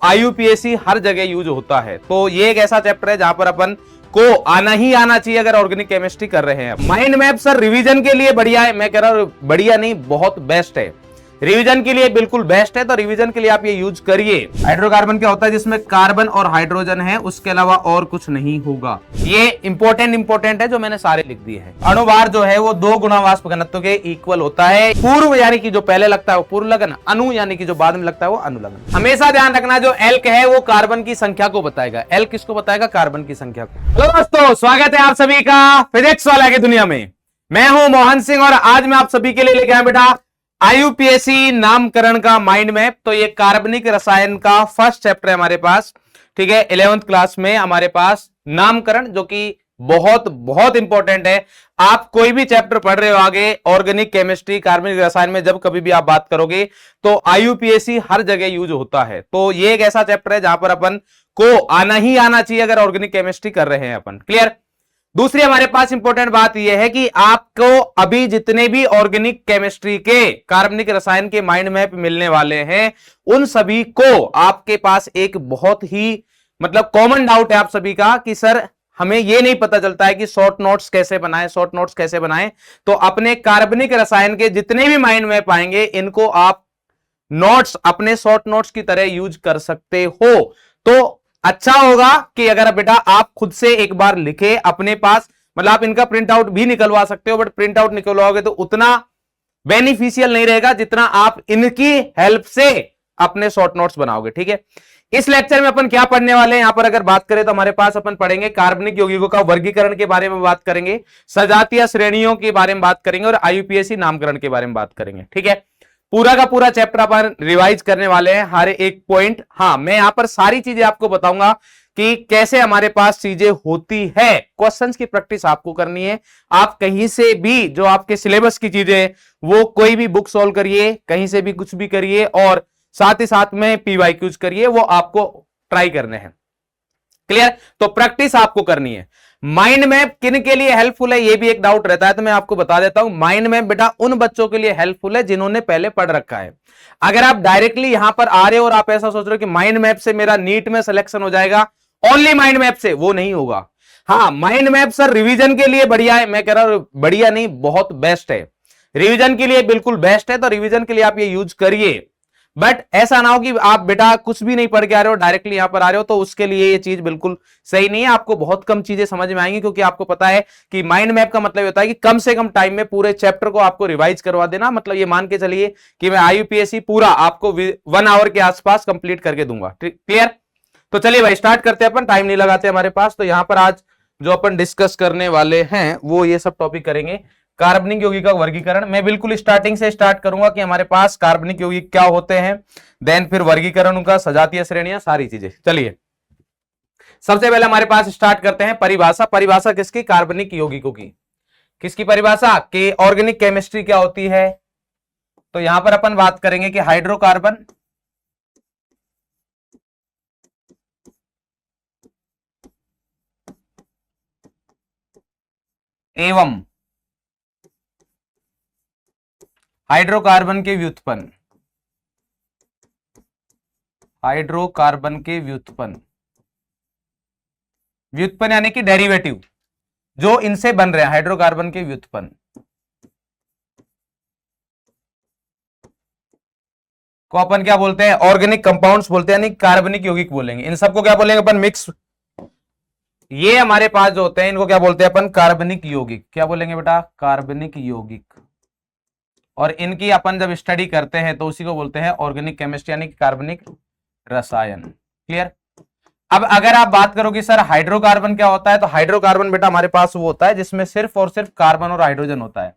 IUPAC हर जगह use होता है, तो ये एक ऐसा चैप्टर है जहां पर अपन को आना ही आना चाहिए अगर ऑर्गेनिक केमिस्ट्री कर रहे हैं। माइंड मैप सर रिवीजन के लिए बढ़िया है, मैं कह रहा हूं बढ़िया नहीं बहुत बेस्ट है, रिवीजन के लिए बिल्कुल बेस्ट है, तो रिवीजन के लिए आप ये यूज करिए। हाइड्रोकार्बन क्या होता है? जिसमें कार्बन और हाइड्रोजन है, उसके अलावा और कुछ नहीं होगा। ये इंपॉर्टेंट है जो मैंने सारे लिख दिए हैं। अणुभार जो है वो 2 गुना वाष्प घनत्व के इक्वल होता है। पूर्व यानी कि जो पहले लगता है वो पूर्व लगन, अणु यानी कि जो बाद में लगता है वो अनुलग्न। हमेशा ध्यान रखना जो एल्क है वो कार्बन की संख्या को बताएगा। एल्क किसको बताएगा? कार्बन की संख्या को। हेलो दोस्तों, स्वागत है आप सभी का फिजिक्स वाला की दुनिया में। मैं हूं मोहन सिंह और आज मैं आप सभी के लिए लेके आया बेटा आईयूपीएसी नामकरण का माइंड मैप। तो ये कार्बनिक रसायन का फर्स्ट चैप्टर है हमारे पास, ठीक है। 11th क्लास में हमारे पास नामकरण, जो कि बहुत बहुत इंपॉर्टेंट है। आप कोई भी चैप्टर पढ़ रहे हो आगे ऑर्गेनिक केमिस्ट्री कार्बनिक रसायन में, जब कभी भी आप बात करोगे तो आईयूपीएसी हर जगह यूज होता है। तो ये एक ऐसा चैप्टर है जहां पर अपन को आना ही आना चाहिए अगर ऑर्गेनिक केमिस्ट्री कर रहे हैं अपन। क्लियर? दूसरी हमारे पास इंपॉर्टेंट बात यह है कि आपको अभी जितने भी ऑर्गेनिक केमिस्ट्री के कार्बनिक रसायन के माइंड मैप मिलने वाले हैं, उन सभी को आपके पास एक बहुत ही मतलब कॉमन डाउट है आप सभी का कि सर हमें यह नहीं पता चलता है कि शॉर्ट नोट्स कैसे बनाएं। तो अपने कार्बनिक रसायन के जितने भी माइंड मैप आएंगे, इनको आप नोट्स अपने शॉर्ट नोट्स की तरह यूज कर सकते हो। तो अच्छा होगा कि अगर बेटा आप खुद से एक बार लिखे अपने पास, मतलब आप इनका प्रिंट आउट भी निकलवा सकते हो, बट प्रिंट आउट निकलवाओगे तो उतना बेनिफिशियल नहीं रहेगा जितना आप इनकी हेल्प से अपने शॉर्ट नोट्स बनाओगे, ठीक है। इस लेक्चर में अपन क्या पढ़ने वाले हैं, यहां पर अगर बात करें तो हमारे पास अपन पढ़ेंगे कार्बनिक यौगिकों का वर्गीकरण के बारे में बात करेंगे, सजातीय श्रेणियों के बारे में बात करेंगे और आईयूपीएसी नामकरण के बारे में बात करेंगे, ठीक है। पूरा का पूरा चैप्टर अपन रिवाइज करने वाले हैं, हर एक पॉइंट। हाँ, मैं यहां पर सारी चीजें आपको बताऊंगा कि कैसे हमारे पास चीजें होती है। क्वेश्चंस की प्रैक्टिस आपको करनी है। आप कहीं से भी जो आपके सिलेबस की चीजें, वो कोई भी बुक सॉल्व करिए, कहीं से भी कुछ भी करिए, और साथ ही साथ में पीवाईक्यूज करिए, वो आपको ट्राई करने हैं। क्लियर? तो प्रैक्टिस आपको करनी है। माइंड मैप किन के लिए हेल्पफुल है, ये भी एक डाउट रहता है, तो मैं आपको बता देता हूं। माइंड मैप बेटा उन बच्चों के लिए हेल्पफुल है जिन्होंने पहले पढ़ रखा है। अगर आप डायरेक्टली यहां पर आ रहे हो और आप ऐसा सोच रहे हो कि माइंड मैप से मेरा नीट में सिलेक्शन हो जाएगा, ओनली माइंड मैप से, वो नहीं होगा। हाँ, माइंड मैप सर रिवीजन के लिए बढ़िया है, मैं कह रहा हूं बढ़िया नहीं बहुत बेस्ट है, रिवीजन के लिए बिल्कुल बेस्ट है, तो रिवीजन के लिए आप ये यूज करिए। बट ऐसा ना हो कि आप बेटा कुछ भी नहीं पढ़ के आ रहे हो, डायरेक्टली यहां पर आ रहे हो, तो उसके लिए ये चीज बिल्कुल सही नहीं है। आपको बहुत कम चीजें समझ में आएंगी, क्योंकि आपको पता है कि माइंड मैप का मतलब होता है कि कम से कम टाइम में पूरे चैप्टर को आपको रिवाइज करवा देना। मतलब ये मान के चलिए कि मैं आईयूपीएसी पूरा आपको 1 आवर के आसपास कंप्लीट करके दूंगा। क्लियर? तो चलिए भाई स्टार्ट करते हैं अपन, टाइम नहीं लगाते हमारे पास। तो यहां पर आज जो अपन डिस्कस करने वाले हैं वो ये सब टॉपिक करेंगे। कार्बनिक यौगिक का वर्गीकरण, मैं बिल्कुल स्टार्टिंग से स्टार्ट करूंगा कि हमारे पास कार्बनिक यौगिक क्या होते हैं, देन फिर वर्गीकरण उनका, सजातीय श्रेणियां, सारी चीजें। चलिए सबसे पहले हमारे पास स्टार्ट करते हैं परिभाषा। परिभाषा किसकी? कार्बनिक यौगिकों की। किसकी परिभाषा? कि ऑर्गेनिक केमिस्ट्री क्या होती है। तो यहां पर अपन बात करेंगे कि हाइड्रोकार्बन एवं हाइड्रोकार्बन के व्युत्पन्न, हाइड्रोकार्बन के व्युत्पन्न, व्युत्पन्न यानी कि डेरिवेटिव जो इनसे बन रहे हैं, हाइड्रोकार्बन के व्युत्पन्न को अपन क्या बोलते हैं? ऑर्गेनिक कंपाउंड्स बोलते हैं, यानी कार्बनिक यौगिक बोलेंगे। इन सबको क्या बोलेंगे अपन? मिक्स। ये हमारे पास जो होते हैं इनको क्या बोलते हैं अपन? कार्बनिक यौगिक। क्या बोलेंगे बेटा? कार्बनिक यौगिक। और इनकी अपन जब स्टडी करते हैं तो उसी को बोलते हैं ऑर्गेनिक केमिस्ट्री, यानी कि कार्बनिक रसायन। क्लियर? अब अगर आप बात करो कि सर हाइड्रोकार्बन क्या होता है, तो हाइड्रोकार्बन बेटा हमारे पास वो होता है जिसमें सिर्फ और सिर्फ कार्बन और हाइड्रोजन होता है।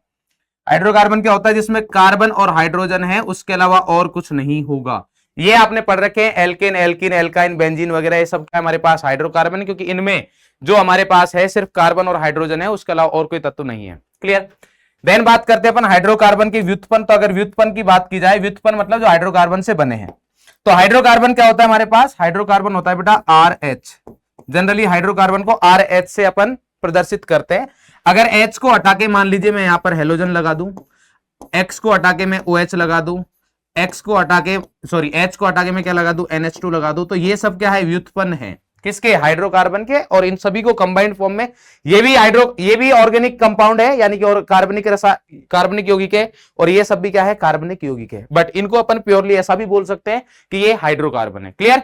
हाइड्रोकार्बन क्या होता है? जिसमें कार्बन और हाइड्रोजन है, उसके अलावा और कुछ नहीं होगा। ये आपने पढ़ रखे हैं, एल्केन, एल्कीन, एल्काइन, बेंजीन वगैरह, ये सब हमारे पास हाइड्रोकार्बन, क्योंकि इनमें जो हमारे पास है सिर्फ कार्बन और हाइड्रोजन है, उसके अलावा और कोई तत्व नहीं है। क्लियर? देन बात करते हैं अपन हाइड्रोकार्बन की व्युत्पन्न। तो अगर व्युत्पन्न की बात की जाए, व्युत्पन्न मतलब जो हाइड्रोकार्बन से बने हैं, तो हाइड्रोकार्बन क्या होता है हमारे पास? हाइड्रोकार्बन होता है बेटा RH। जनरली हाइड्रोकार्बन को RH से अपन प्रदर्शित करते हैं। अगर H को हटा के मान लीजिए मैं यहां पर हेलोजन लगा दूं, X को हटा के मैं OH लगा दूं, एक्स को हटा के, सॉरी एच को हटा के मैं क्या लगा दूं, NH2 लगा दूं, तो ये सब क्या है, व्युत्पन्न है किसके, हाइड्रोकार्बन के। और इन सभी को कंबाइंड फॉर्म में, ये भी ऑर्गेनिक कंपाउंड है, यानी कि और कार्बनिक यौगिक है, और ये सब भी क्या है, कार्बनिक यौगिक है। बट इनको अपन प्योरली ऐसा भी बोल सकते हैं कि ये हाइड्रोकार्बन है। क्लियर।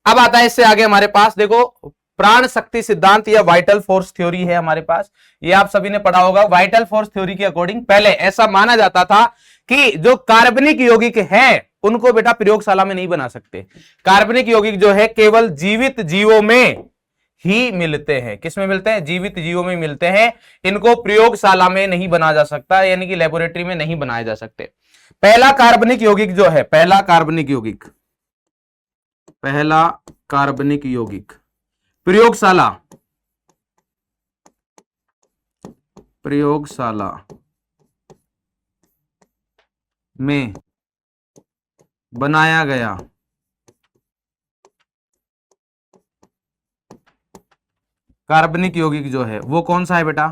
अब आता है इससे आगे हमारे पास, देखो प्राण शक्ति सिद्धांत या वाइटल फोर्स थ्योरी है हमारे पास। ये आप सभी ने पढ़ा होगा। वाइटल फोर्स थ्योरी के अकॉर्डिंग पहले ऐसा माना जाता था कि जो कार्बनिक यौगिक है उनको बेटा प्रयोगशाला में नहीं बना सकते। कार्बनिक यौगिक जो है केवल जीवित जीवों में ही मिलते हैं। किस में मिलते हैं, जीवित जीवों में मिलते हैं। इनको प्रयोगशाला में नहीं बना जा सकता, यानी कि लेबोरेटरी में नहीं बनाए जा सकते। पहला कार्बनिक यौगिक जो है, पहला कार्बनिक यौगिक प्रयोगशाला में बनाया गया कार्बनिक यौगिक जो है वो कौन सा है बेटा,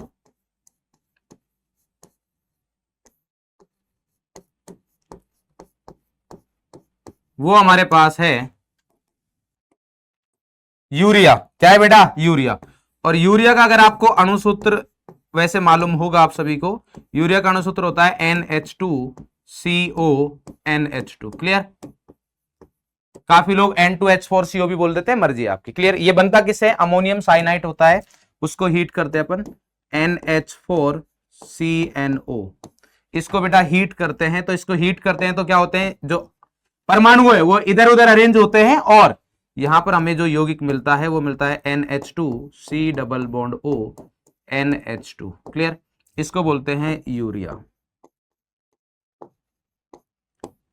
वो हमारे पास है यूरिया। क्या है बेटा, यूरिया। और यूरिया का अगर आपको अणुसूत्र वैसे मालूम होगा आप सभी को, यूरिया का अणुसूत्र होता है NH2CO NH2। क्लियर। काफी लोग N2H4CO भी बोल देते हैं, मर्जी आपकी। क्लियर। ये बनता किससे, अमोनियम साइनाइड होता है, उसको हीट करते हैं अपन, NH4CNO। इसको बेटा हीट करते हैं, तो इसको हीट करते हैं तो क्या होते हैं, जो परमाणु है वो इधर उधर अरेंज होते हैं, और यहां पर हमें जो यौगिक मिलता है वो मिलता है NH2C+O NH2। क्लियर। इसको बोलते हैं यूरिया,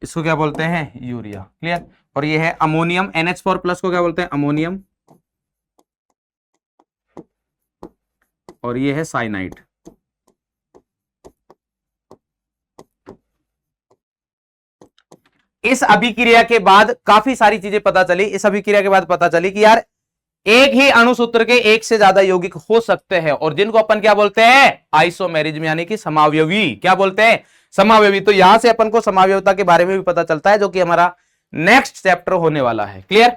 इसको क्या बोलते हैं, यूरिया। क्लियर। और ये है अमोनियम, NH4+ को क्या बोलते हैं, अमोनियम, और ये है साइनाइड। इस अभिक्रिया के बाद काफी सारी चीजें पता चली। इस अभिक्रिया के बाद पता चली कि यार एक ही अणुसूत्र के एक से ज्यादा यौगिक हो सकते हैं, और जिनको अपन क्या बोलते हैं, आइसोमेरिज्म, यानी कि समावयवी। क्या बोलते हैं, समावयवी। तो यहां से अपन को समावयवता के बारे में भी पता चलता है, जो कि हमारा नेक्स्ट चैप्टर होने वाला है। क्लियर।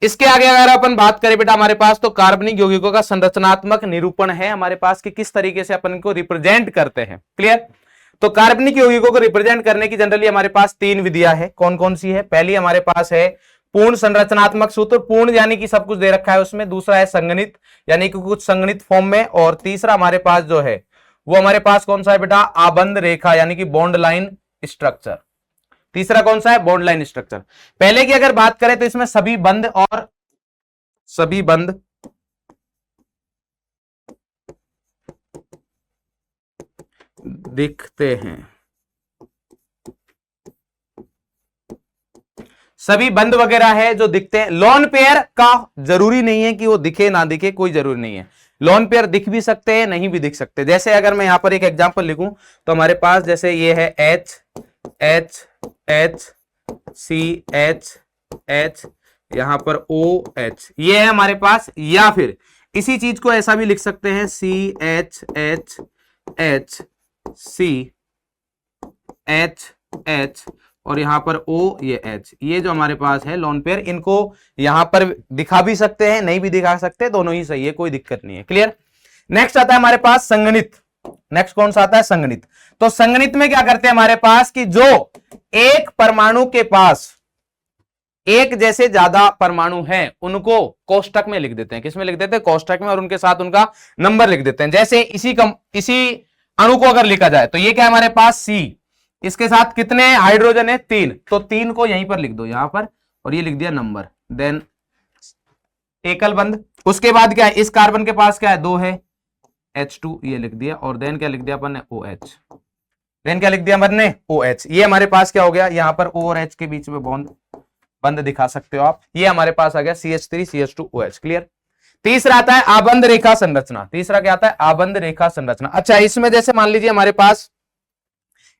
इसके आगे अगर अपन बात करें बेटा हमारे पास, तो कार्बनिक यौगिकों का संरचनात्मक निरूपण है हमारे पास कि किस तरीके से अपन को रिप्रेजेंट करते हैं। क्लियर। तो कार्बनिक यौगिकों को रिप्रेजेंट करने की जनरली हमारे पास 3 विधियां है। कौन कौन सी है, पहली हमारे पास है पूर्ण संरचनात्मक सूत्र, पूर्ण यानी कि सब कुछ दे रखा है उसमें। दूसरा है संगणित, यानी कि कुछ संगणित फॉर्म में। और तीसरा हमारे पास जो है वो हमारे पास कौन सा है बेटा, आबंध रेखा, यानी कि बॉन्ड लाइन स्ट्रक्चर। तीसरा कौन सा है, बॉन्ड लाइन स्ट्रक्चर। पहले की अगर बात करें तो इसमें सभी बंध दिखते हैं, सभी बंध वगैरह है जो दिखते हैं। लोन पेयर का जरूरी नहीं है कि वो दिखे ना दिखे, कोई जरूरी नहीं है। लोन पेयर दिख भी सकते हैं, नहीं भी दिख सकते। जैसे अगर मैं यहां पर एक एग्जांपल लिखूं तो हमारे पास जैसे ये है H H H C H H, यहां पर OH, ये है हमारे पास। या फिर इसी चीज को ऐसा भी लिख सकते हैं CH H C H H, और यहां पर O, ये H, ये जो हमारे पास है लोन पेयर, इनको यहां पर दिखा भी सकते हैं, नहीं भी दिखा सकते, दोनों ही सही है, कोई दिक्कत नहीं है। क्लियर। नेक्स्ट आता है हमारे पास संगणित। नेक्स्ट कौन सा आता है, संगणित। तो संगणित में क्या करते हैं हमारे पास कि जो एक परमाणु के पास एक जैसे ज्यादा परमाणु हैं उनको कोष्टक में लिख देते हैं। किसमें लिख देते हैं, कोष्टक में, और उनके साथ उनका नंबर लिख देते हैं। जैसे इसी अणु को अगर लिखा जाए तो ये क्या है हमारे पास C, इसके साथ कितने हाइड्रोजन है, 3, तो 3 को यहीं पर लिख दो, यहां पर, और ये लिख दिया नंबर, देन एकल बंध। उसके बाद क्या है, इस कार्बन के पास क्या है, 2 है, H2, ये लिख दिया, और देन क्या लिख दिया अपन ने, OH, देन क्या लिख दिया अपन ने, OH। ये हमारे पास क्या हो गया, यहां पर O और H के बीच में बंध दिखा सकते हो आप, ये हमारे पास आ गया CH3 CH2 OH। क्लियर। तीसरा आता है आबंध रेखा संरचना। तीसरा क्या आता है, आबंध रेखा संरचना। अच्छा, इसमें जैसे मान लीजिए हमारे पास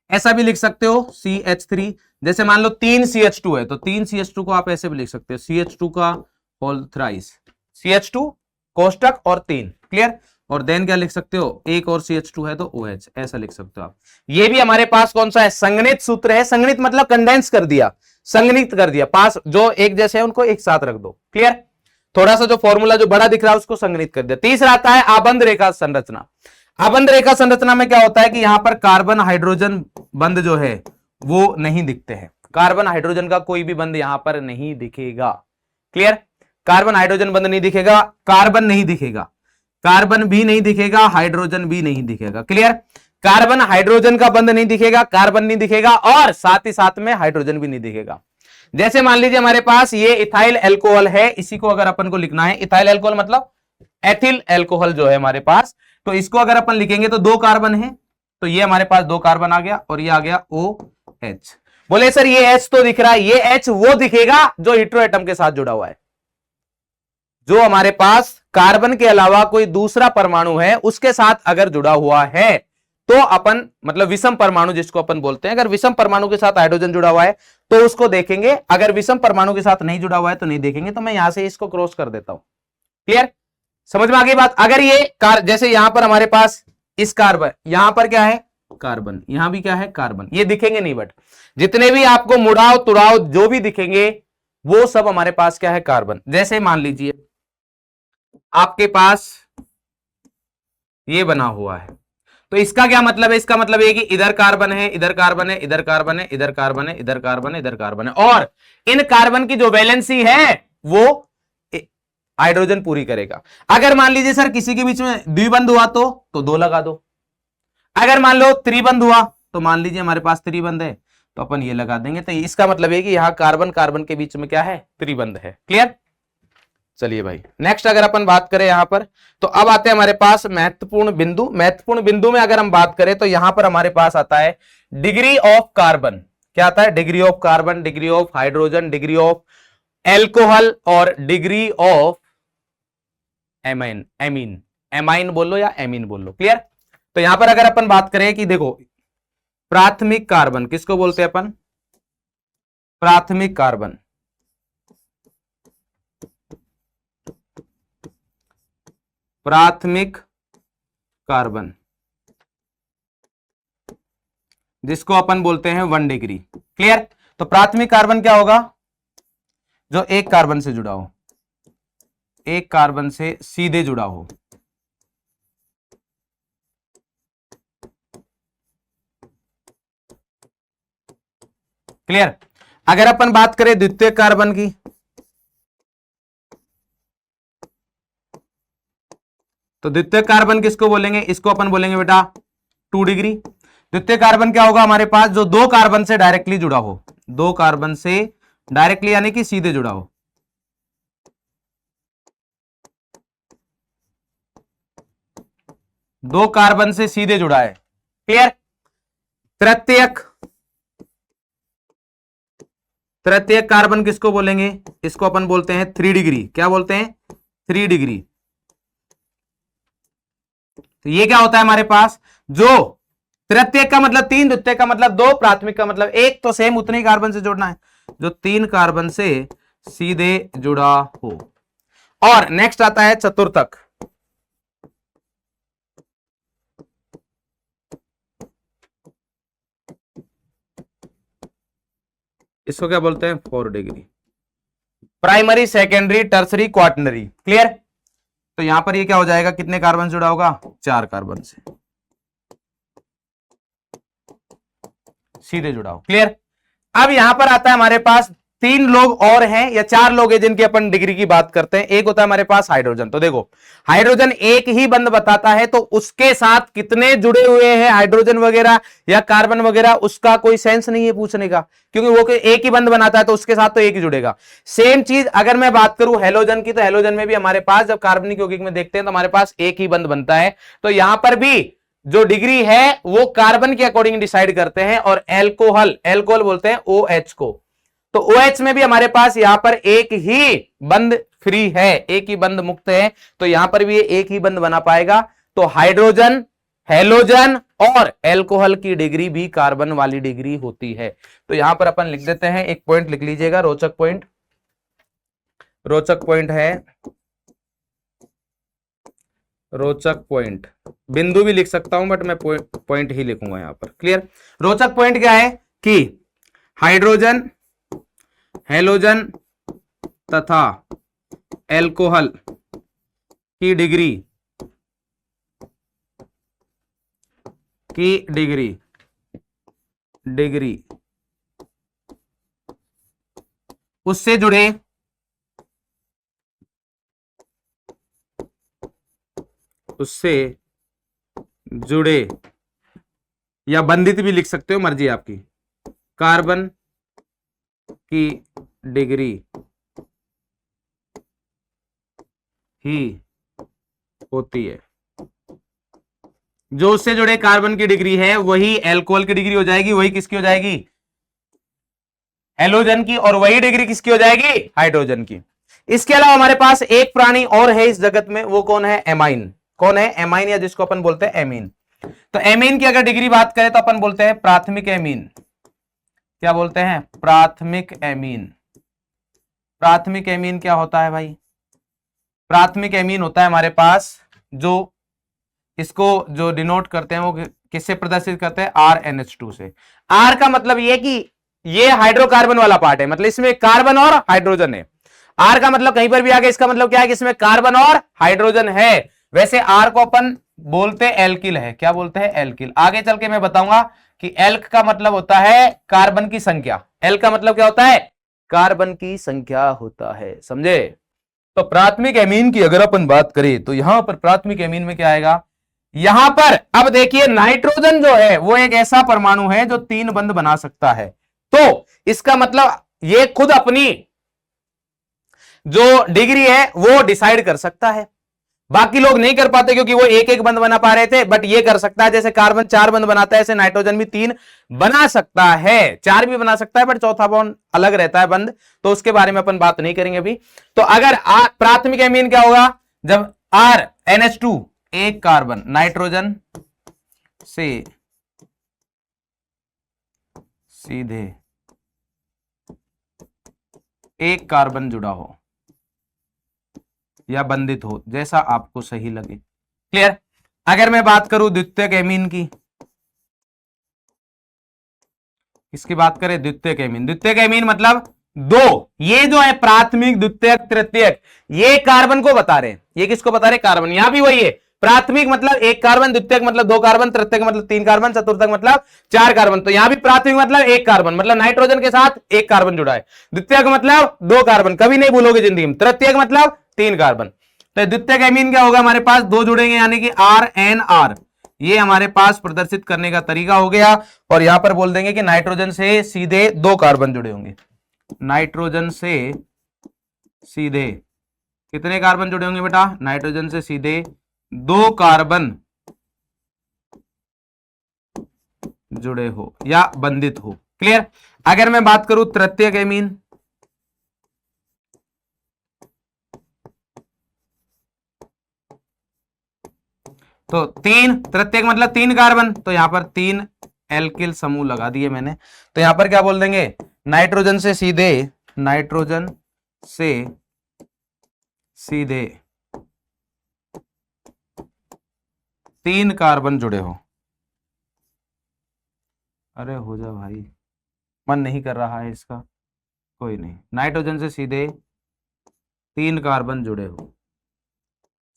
ऐसा भी लिख सकते हो CH3, जैसे मान लो 3 CH2 है तो 3 CH2 को आप ऐसे भी लिख सकते हो, CH2 का होल थ्राइस, CH2 कोष्टक और 3। क्लियर। और देन क्या लिख सकते हो, एक और CH2 है तो OH, ऐसा लिख सकते हो आप। ये भी हमारे पास कौन सा है, संगणित सूत्र है। संगणित मतलब कंडेंस कर दिया, संगणित कर दिया, पास जो एक जैसे हैं उनको एक साथ रख दो। क्लियर, थोड़ा सा जो फॉर्मूला जो बड़ा दिख रहा है उसको संगणित कर दिया। तीसरा आता है आबंध रेखा संरचना। आबंध रेखा संरचना में क्या होता है कि यहां पर कार्बन हाइड्रोजन बंध जो है वो नहीं दिखते हैं। कार्बन हाइड्रोजन का कोई भी बंध यहां पर नहीं दिखेगा। क्लियर, कार्बन हाइड्रोजन बंध नहीं दिखेगा, कार्बन नहीं दिखेगा, कार्बन भी नहीं दिखेगा, हाइड्रोजन भी नहीं दिखेगा। क्लियर, कार्बन हाइड्रोजन का बंध नहीं दिखेगा, कार्बन नहीं दिखेगा, और साथ ही साथ में हाइड्रोजन भी नहीं दिखेगा। जैसे मान लीजिए हमारे पास ये इथाइल एल्कोहल है, इसी को अगर अपन को लिखना है, इथाइल एल्कोहल मतलब एथिल एल्कोहल जो है हमारे पास, तो इसको अगर अपन लिखेंगे तो 2 कार्बन है, तो ये हमारे पास 2 कार्बन आ गया और ये आ गया OH। बोले सर ये H तो दिख रहा है, ये H वो दिखेगा जो हेटेरो एटम के साथ जुड़ा हुआ है। जो हमारे पास कार्बन के अलावा कोई दूसरा परमाणु है उसके साथ अगर जुड़ा हुआ है तो अपन मतलब विषम परमाणु जिसको अपन बोलते हैं, अगर विषम परमाणु के साथ हाइड्रोजन जुड़ा हुआ है तो उसको देखेंगे, अगर विषम परमाणु के साथ नहीं जुड़ा हुआ है तो नहीं देखेंगे। तो मैं यहां से इसको क्रॉस कर देता हूं। क्लियर, समझ में आ गई बात। अगर ये जैसे यहां पर हमारे पास इस कार्बन, यहां पर क्या है कार्बन, यहां भी क्या है कार्बन, ये दिखेंगे नहीं, बट जितने भी आपको मुड़ाव तुड़ाव जो भी दिखेंगे वो सब हमारे पास क्या है कार्बन। जैसे मान लीजिए आपके पास ये बना हुआ है, तो इसका क्या मतलब है, इसका मतलब ये कि इधर कार्बन है, इधर कार्बन है, इधर कार्बन है, इधर कार्बन है, इधर कार्बन है, इधर कार्बन है, और इन कार्बन की जो वैलेंसी है वो हाइड्रोजन पूरी करेगा। अगर मान लीजिए सर किसी के बीच में द्विबंध हुआ तो 2 लगा दो। अगर मान लो त्रिबंध हुआ तो मान लीजिए हमारे पास त्रिबंध है तो अपन ये लगा देंगे। तो इसका मतलब है कि यहां कार्बन कार्बन के बीच में क्या है, त्रिबंध है। क्लियर, चलिए भाई नेक्स्ट अगर अपन बात करें यहां पर, तो अब आते हैं हमारे पास महत्वपूर्ण बिंदु। महत्वपूर्ण बिंदु में अगर हम बात करें तो यहां पर हमारे पास आता है डिग्री ऑफ कार्बन। क्या आता है, degree of carbon, degree of hydrogen, degree of alcohol और degree of amine. Amine, amine बोल लो या एमीन बोल लो। क्लियर, तो यहां पर अगर अपन बात करें कि देखो प्राथमिक कार्बन किसको बोलते हैं अपन, प्राथमिक कार्बन, प्राथमिक कार्बन जिसको अपन बोलते हैं 1 डिग्री। क्लियर, तो प्राथमिक कार्बन क्या होगा, जो एक कार्बन से जुड़ा हो, एक कार्बन से सीधे जुड़ा हो। क्लियर, अगर अपन बात करें द्वितीय कार्बन की, तो द्वितीय कार्बन किसको बोलेंगे, इसको अपन बोलेंगे बेटा 2 डिग्री। द्वितीय कार्बन क्या होगा हमारे पास, जो 2 कार्बन से डायरेक्टली जुड़ा हो, 2 कार्बन से डायरेक्टली यानी कि सीधे जुड़ा हो। दो कार्बन से सीधे जुड़ा है। क्लियर, तृतीयक, तृतीयक कार्बन किसको बोलेंगे, इसको अपन बोलते हैं 3 डिग्री। क्या बोलते हैं, 3 डिग्री। तो ये क्या होता है हमारे पास, जो तृतीयक का मतलब 3, द्वितीयक का मतलब 2, प्राथमिक का मतलब 1, तो सेम उतने ही कार्बन से जोड़ना है जो 3 कार्बन से सीधे जुड़ा हो। और नेक्स्ट आता है चतुर्थक। इसको क्या बोलते हैं, 4 degree. Primary, secondary, tertiary, quaternary. Clear, तो यहां पर ये क्या हो जाएगा, कितने कार्बन जुड़ा होगा, 4 कार्बन से सीधे जुड़ा हो। क्लियर, अब यहां पर आता है हमारे पास 3 लोग और हैं या 4 लोग हैं जिनकी अपन डिग्री की बात करते हैं। एक होता है हमारे पास हाइड्रोजन। तो देखो हाइड्रोजन एक ही बंध बताता है, तो उसके साथ कितने जुड़े हुए हैं हाइड्रोजन वगैरह या कार्बन वगैरह, उसका कोई सेंस नहीं है पूछने का, क्योंकि वो एक ही बंध बनाता है तो उसके साथ तो एक ही जुड़ेगा। सेम चीज अगर मैं बात करूं हेलोजन की, तो हेलोजन में भी हमारे पास जब कार्बनिक यौगिक में देखते हैं तो हमारे पास एक ही बंध बनता है। तो यहां पर भी जो डिग्री है वो कार्बन के अकॉर्डिंग डिसाइड करते हैं। और एल्कोहल, एल्कोहल बोलते हैं OH को, तो OH में भी हमारे पास यहां पर एक ही बंध फ्री है, एक ही बंध मुक्त है, तो यहां पर भी ये एक ही बंध बना पाएगा। तो हाइड्रोजन, हेलोजन और एल्कोहल की डिग्री भी कार्बन वाली डिग्री होती है। तो यहां पर अपन लिख देते हैं, एक पॉइंट लिख लीजिएगा, रोचक पॉइंट, रोचक पॉइंट है रोचक पॉइंट, बिंदु भी लिख सकता हूं बट मैं पॉइंट ही लिखूंगा यहां पर। क्लियर। रोचक पॉइंट क्या है कि हाइड्रोजन, हेलोजन तथा एल्कोहल की डिग्री उससे जुड़े या बंधित भी लिख सकते हो, मर्जी आपकी, कार्बन की डिग्री ही होती है। जो उससे जुड़े कार्बन की डिग्री है वही एल्कोहल की डिग्री हो जाएगी, वही किसकी हो जाएगी, हेलोजन की, और वही डिग्री किसकी हो जाएगी, हाइड्रोजन की। इसके अलावा हमारे पास एक प्राणी और है इस जगत में, वो कौन है, एमाइन। कौन है, एमाइन, या जिसको अपन बोलते हैं एमीन। तो एमीन की अगर डिग्री बात करें तो अपन बोलते हैं प्राथमिक एमीन। क्या बोलते हैं, प्राथमिक एमीन। प्राथमिक एमीन क्या होता है भाई, प्राथमिक एमीन होता है हमारे पास, जो इसको जो डिनोट करते हैं वो किससे प्रदर्शित करते हैं, RNH2 से। R का मतलब ये कि ये हाइड्रोकार्बन वाला पार्ट है, मतलब इसमें कार्बन और हाइड्रोजन है। R का मतलब कहीं पर भी आगे, इसका मतलब क्या है कि इसमें कार्बन और हाइड्रोजन है। वैसे R को अपन बोलते एल्किल है। क्या बोलते हैं, एल्किल। आगे चल के मैं बताऊंगा कि एल्क का मतलब होता है कार्बन की संख्या। एल्क का मतलब क्या होता है, कार्बन की संख्या होता है, समझे। तो प्राथमिक एमीन की अगर अपन बात करें तो यहां पर प्राथमिक एमीन में क्या आएगा, यहां पर अब देखिए नाइट्रोजन जो है वो एक ऐसा परमाणु है जो 3 बंध बना सकता है। तो इसका मतलब ये खुद अपनी जो डिग्री है वो डिसाइड कर सकता है। बाकी लोग नहीं कर पाते क्योंकि वो एक एक बंध बना पा रहे थे, बट ये कर सकता है। जैसे कार्बन 4 बंध बनाता है, ऐसे नाइट्रोजन भी 3 बना सकता है, 4 भी बना सकता है, बट चौथा बॉन्ड अलग रहता है बंध, तो उसके बारे में अपन बात नहीं करेंगे अभी। तो अगर प्राथमिक एमीन क्या होगा, जब RNH2 एक कार्बन नाइट्रोजन से सीधे एक कार्बन जुड़ा हो या बंधित हो, जैसा आपको सही लगे। क्लियर। अगर मैं बात करूं द्वितीयक एमीन की, इसकी बात करें द्वितीयक एमीन। द्वितीयक एमीन मतलब दो, ये जो है प्राथमिक, द्वितीयक, तृतीयक, ये कार्बन को बता रहे हैं। ये किसको बता रहे, कार्बन। यहां भी वही है, प्राथमिक मतलब एक कार्बन, द्वितीयक मतलब 2 कार्बन, तृतीयक मतलब 3 कार्बन, चतुर्थक मतलब 4 कार्बन। तो यहां भी प्राथमिक मतलब एक कार्बन, मतलब नाइट्रोजन के साथ एक कार्बन जुड़ा है। द्वितीयक मतलब 2 कार्बन, कभी नहीं भूलोगे जिंदगी में। तृतीयक मतलब 3 कार्बन। तो द्वितीयक एमीन क्या होगा, हमारे पास 2 जुड़ेंगे, यानी कि RNR। ये हमारे पास प्रदर्शित करने का तरीका हो गया। और यहां पर बोल देंगे कि नाइट्रोजन से सीधे 2 कार्बन जुड़े होंगे। नाइट्रोजन से सीधे कितने कार्बन जुड़े होंगे बेटा, नाइट्रोजन से सीधे 2 कार्बन जुड़े हो या बंधित हो। क्लियर। अगर मैं बात करूं तृतीयक एमीन, तो 3, तृतीयक मतलब 3 कार्बन, तो यहां पर 3 एल्किल समूह लगा दिए मैंने। तो यहां पर क्या बोल देंगे, नाइट्रोजन से सीधे 3 कार्बन जुड़े हो। अरे हो जा भाई, मन नहीं कर रहा है इसका, कोई नहीं। नाइट्रोजन से सीधे 3 कार्बन जुड़े हो।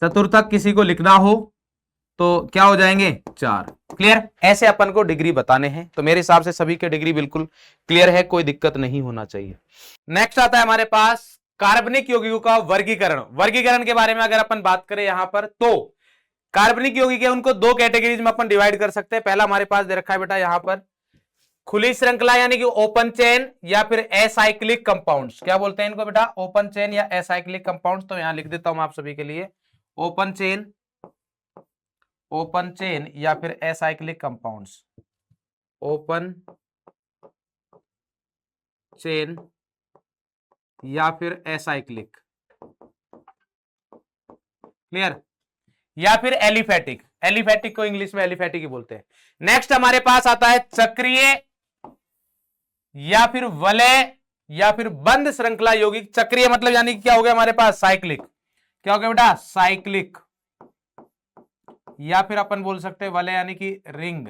चतुर्थक किसी को लिखना हो तो क्या हो जाएंगे, 4। क्लियर। ऐसे अपन को डिग्री बताने हैं, तो मेरे हिसाब से सभी के डिग्री बिल्कुल क्लियर है, कोई दिक्कत नहीं होना चाहिए। नेक्स्ट आता है हमारे पास कार्बनिक यौगिकों का वर्गीकरण। वर्गीकरण के बारे में अगर अपन बात करें यहां पर, तो कार्बनिक यौगिक है उनको 2 कैटेगरीज में अपन डिवाइड कर सकते हैं। पहला हमारे पास दे रखा है बेटा यहां पर खुली श्रृंखला यानी कि ओपन चेन, या फिर एसाइक्लिक कंपाउंड्स। क्या बोलते हैं इनको बेटा, ओपन चेन या एसाइक्लिक कंपाउंड्स। तो यहां लिख देता हूं आप सभी के लिए, ओपन चेन या फिर एसाइक्लिक कंपाउंड्स। ओपन चेन या फिर एसाइक्लिक। क्लियर। या फिर एलिफेटिक। एलिफेटिक को इंग्लिश में एलिफेटिक ही बोलते हैं। नेक्स्ट हमारे पास आता है चक्रीय या फिर वलय या फिर बंद श्रृंखला यौगिक। चक्रीय मतलब यानी क्या हो गया हमारे पास, साइक्लिक। क्या हो गया बेटा, साइक्लिक। या फिर अपन बोल सकते हैं वलय यानी कि रिंग।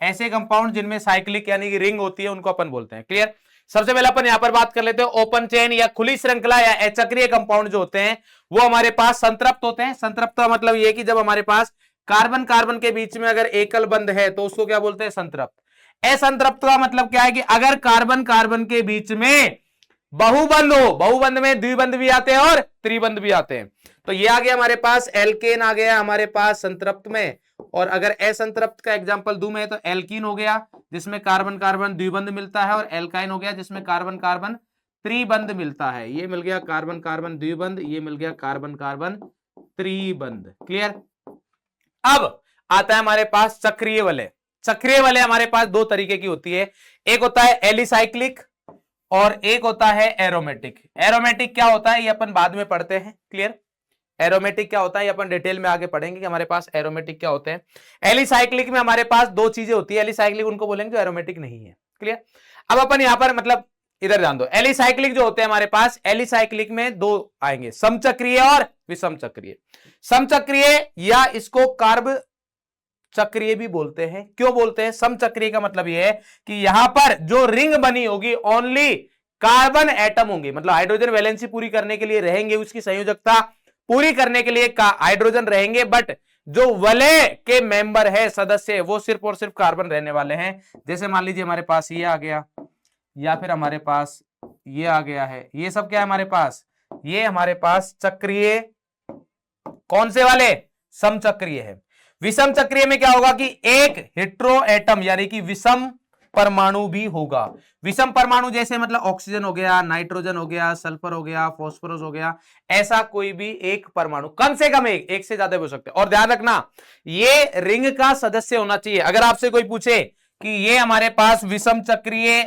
ऐसे कंपाउंड जिनमें साइक्लिक यानी कि रिंग होती है उनको अपन बोलते हैं। क्लियर। सबसे पहले अपन यहां पर बात कर लेते हैं ओपन चेन या खुली श्रृंखला या अचक्रीय कंपाउंड जो होते हैं वो हमारे पास संतृप्त होते हैं। संतृप्त का मतलब ये कि जब हमारे पास कार्बन कार्बन के बीच में अगर एकल बंध है तो उसको क्या बोलते हैं, संतृप्त। असंतृप्त का मतलब क्या है कि अगर कार्बन कार्बन के बीच में बहुबंध हो, बहुबंध में द्विबंध भी आते हैं और त्रिबंध भी आते हैं। तो ये आ गया हमारे पास एल्केन आ गया हमारे पास संतृप्त में। और अगर असंतृप्त का एग्जांपल दूं मैं तो एल्कीन हो गया जिसमें कार्बन कार्बन द्विबंध मिलता है, और एल्काइन हो गया जिसमें कार्बन कार्बन त्रिबंध मिलता है। ये मिल गया कार्बन कार्बन द्विबंध, ये मिल गया कार्बन कार्बन त्रिबंध। क्लियर। अब आता है हमारे पास चक्रीय वलय। चक्रीय वलय हमारे पास दो तरीके की होती है, एक होता है एलिसाइक्लिक और एक होता है एरोमेटिक। एरोमेटिक क्या होता है ये अपन बाद में पढ़ते हैं। क्लियर। एरोमेटिक क्या होता है ये अपन डिटेल में आगे पढ़ेंगे कि हमारे पास एरोमेटिक क्या होते हैं। एलिसाइक्लिक में हमारे पास दो चीजें होती है, एलिसाइक्लिक उनको बोलेंगे जो एरोमेटिक नहीं है। क्लियर। अब अपन यहां पर मतलब इधर जान दो, एलिसाइक्लिक जो होते हैं हमारे पास, एलिसाइक्लिक में दो आएंगे, समचक्रीय और विषम चक्रीय। समचक्रीय या इसको कार्ब चक्रीय भी बोलते हैं। क्यों बोलते हैं? समचक्रीय का मतलब यह है कि यहां पर जो रिंग बनी होगी ओनली कार्बन एटम होंगे, मतलब हाइड्रोजन वैलेंसी पूरी करने के लिए रहेंगे, उसकी संयोजकता पूरी करने के लिए हाइड्रोजन रहेंगे, बट जो वलय के मेंबर है, सदस्य, वो सिर्फ और सिर्फ कार्बन रहने वाले हैं। जैसे मान लीजिए हमारे पास ये आ गया या फिर हमारे पास ये आ गया है, ये सब क्या है हमारे पास, ये हमारे पास चक्रीय, कौन से वाले, समचक्रीय है। विषम चक्रीय में क्या होगा कि एक हेट्रो एटम यानी कि विषम परमाणु भी होगा। विषम परमाणु जैसे मतलब ऑक्सीजन हो गया, नाइट्रोजन हो गया, सल्फर हो गया, फास्फोरस हो गया, ऐसा कोई भी एक परमाणु, कम से कम एक से ज्यादा भी हो सकते हैं। और ध्यान रखना ये रिंग का सदस्य होना चाहिए। अगर आपसे कोई पूछे कि ये हमारे पास विषम चक्रीय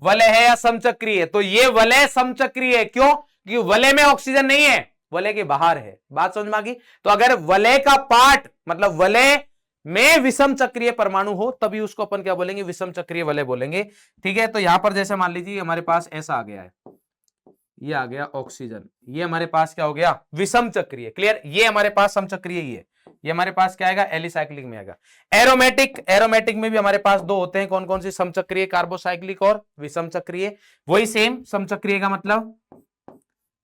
वलय है या समचक्रीय, तो ये वलय समचक्रीय है। क्यों? क्योंकि वलय में ऑक्सीजन नहीं है, वलय के बाहर है। बात समझ में आ गई? तो अगर वलय का पार्ट मतलब वलय में विषम चक्रीय परमाणु हो तभी उसको अपन क्या बोलेंगे, विषम चक्रीय वलय बोलेंगे। ठीक है। तो यहां पर जैसे मान लीजिए हमारे पास ऐसा आ गया है, ये आ गया ऑक्सीजन, ये हमारे पास क्या हो गया, विषम चक्रीय। क्लियर। ये हमारे पास समचक्रीय ही है, ये हमारे पास क्या आएगा, एलिसाइक्लिक में आएगा। एरोमेटिक, एरोमेटिक में भी हमारे पास दो होते हैं, कौन कौन सी, समचक्रीय कार्बोसाइक्लिक और विषम चक्रीय। वही सेम, समचक्रीय का मतलब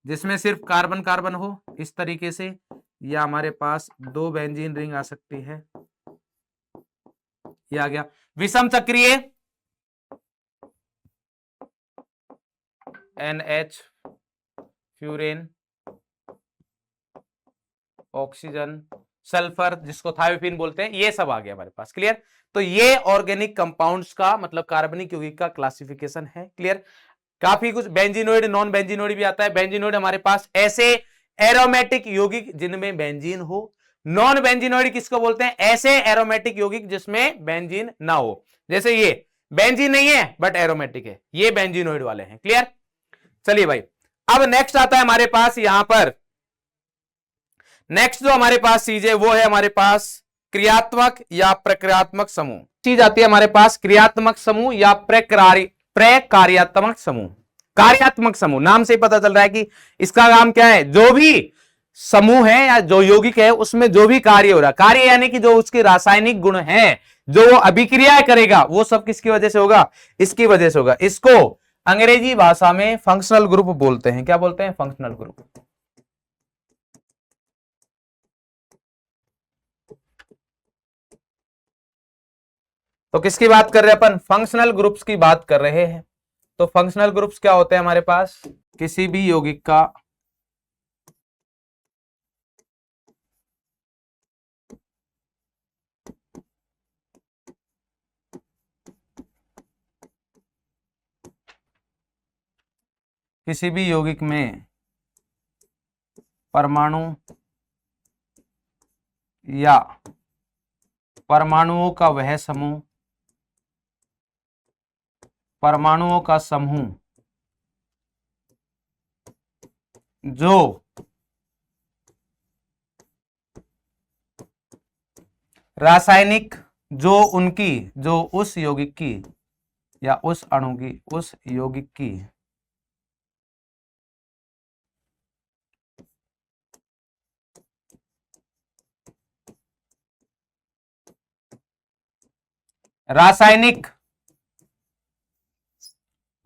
जिसमें सिर्फ कार्बन कार्बन हो इस तरीके से, या हमारे पास दो बेंजीन रिंग आ सकती है, ये आ गया। विषम चक्रीय NH, फ्यूरेन, ऑक्सीजन, सल्फर जिसको थायोफिन बोलते हैं, ये सब आ गया हमारे पास। क्लियर। तो ये ऑर्गेनिक कंपाउंड्स का मतलब कार्बनिक यौगिक का क्लासिफिकेशन है। क्लियर। काफी कुछ बेंजीनोइड, नॉन बेंजीनोइड भी आता है। बेंजीनोइड हमारे पास ऐसे एरोमेटिक यौगिक जिनमें बेंजीन हो। नॉन बेंजीनोइड किसको बोलते हैं, ऐसे एरोमेटिक यौगिक जिसमें बेंजीन ना हो। जैसे ये बेंजीन नहीं है बट एरोमेटिक है, ये बेंजीनोइड वाले हैं। क्लियर। चलिए भाई, अब नेक्स्ट आता है हमारे पास यहां पर, नेक्स्ट जो हमारे पास चीज है वो है हमारे पास क्रियात्मक या प्रक्रियात्मक समूह। चीज आती है हमारे पास क्रियात्मक समूह या प्रकार्यात्मक समूह। कार्यात्मक समूह नाम से ही पता चल रहा है कि इसका काम क्या है, जो भी समूह है या जो यौगिक है उसमें जो भी कार्य हो रहा है, कार्य यानी कि जो उसके रासायनिक गुण है, जो वो अभिक्रियाएं करेगा, वो सब किसकी वजह से होगा, इसकी वजह से होगा। इसको अंग्रेजी भाषा में फंक्शनल ग्रुप बोलते हैं। क्या बोलते हैं, फंक्शनल ग्रुप। तो किसकी बात कर रहे हैं अपन, फंक्शनल ग्रुप्स की बात कर रहे हैं। तो फंक्शनल ग्रुप्स क्या होते हैं हमारे पास, किसी भी यौगिक का किसी भी यौगिक में परमाणु या परमाणुओं का वह समूह, परमाणुओं का समूह जो रासायनिक, जो उनकी, जो उस यौगिक की या उस अणु की, उस यौगिक की रासायनिक,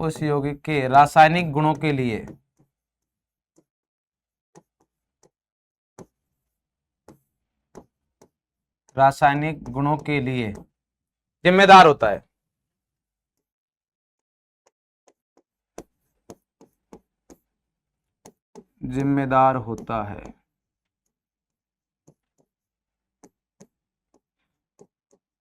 उस यौगिक के रासायनिक गुणों के लिए जिम्मेदार होता है। जिम्मेदार होता है।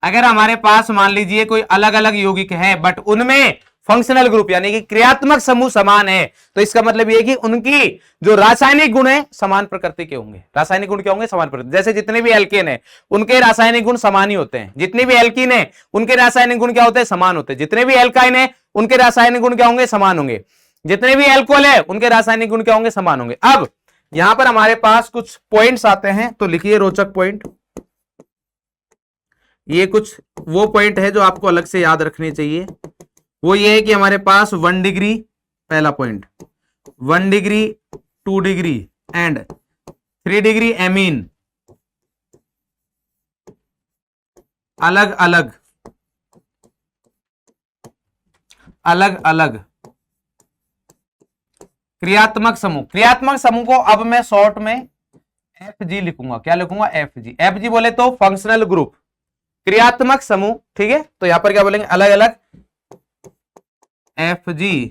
अगर हमारे पास मान लीजिए कोई अलग अलग यौगिक है बट उनमें फंक्शनल ग्रुप यानी कि क्रियात्मक समूह समान है, तो इसका मतलब यह कि उनकी जो रासायनिक गुण है समान प्रकृति के होंगे। रासायनिक गुण क्या होंगे? समान प्रकृति। जैसे जितने भी एल्केन है उनके रासायनिक गुण समान ही होते हैं, जितने भी एल्कीन है उनके रासायनिक गुण क्या होते हैं? समान होते हैं। जितने भी एल्काइन है उनके रासायनिक गुण क्या होंगे? समान होंगे। जितने भी एल्कोहल है उनके रासायनिक गुण क्या होंगे? समान होंगे। अब यहां पर हमारे पास कुछ पॉइंट्स आते हैं, तो लिखिए रोचक पॉइंट। ये कुछ वो पॉइंट है जो आपको अलग से याद रखने चाहिए। वो ये है कि हमारे पास 1 डिग्री, पहला point 1 degree 2 degree and 3 degree amine अलग अलग क्रियात्मक समूह। क्रियात्मक समूह को अब मैं शॉर्ट में FG लिखूंगा। क्या लिखूंगा? FG। FG बोले तो फंक्शनल ग्रुप, क्रियात्मक समूह, ठीक है। तो यहां पर क्या बोलेंगे? अलग अलग FG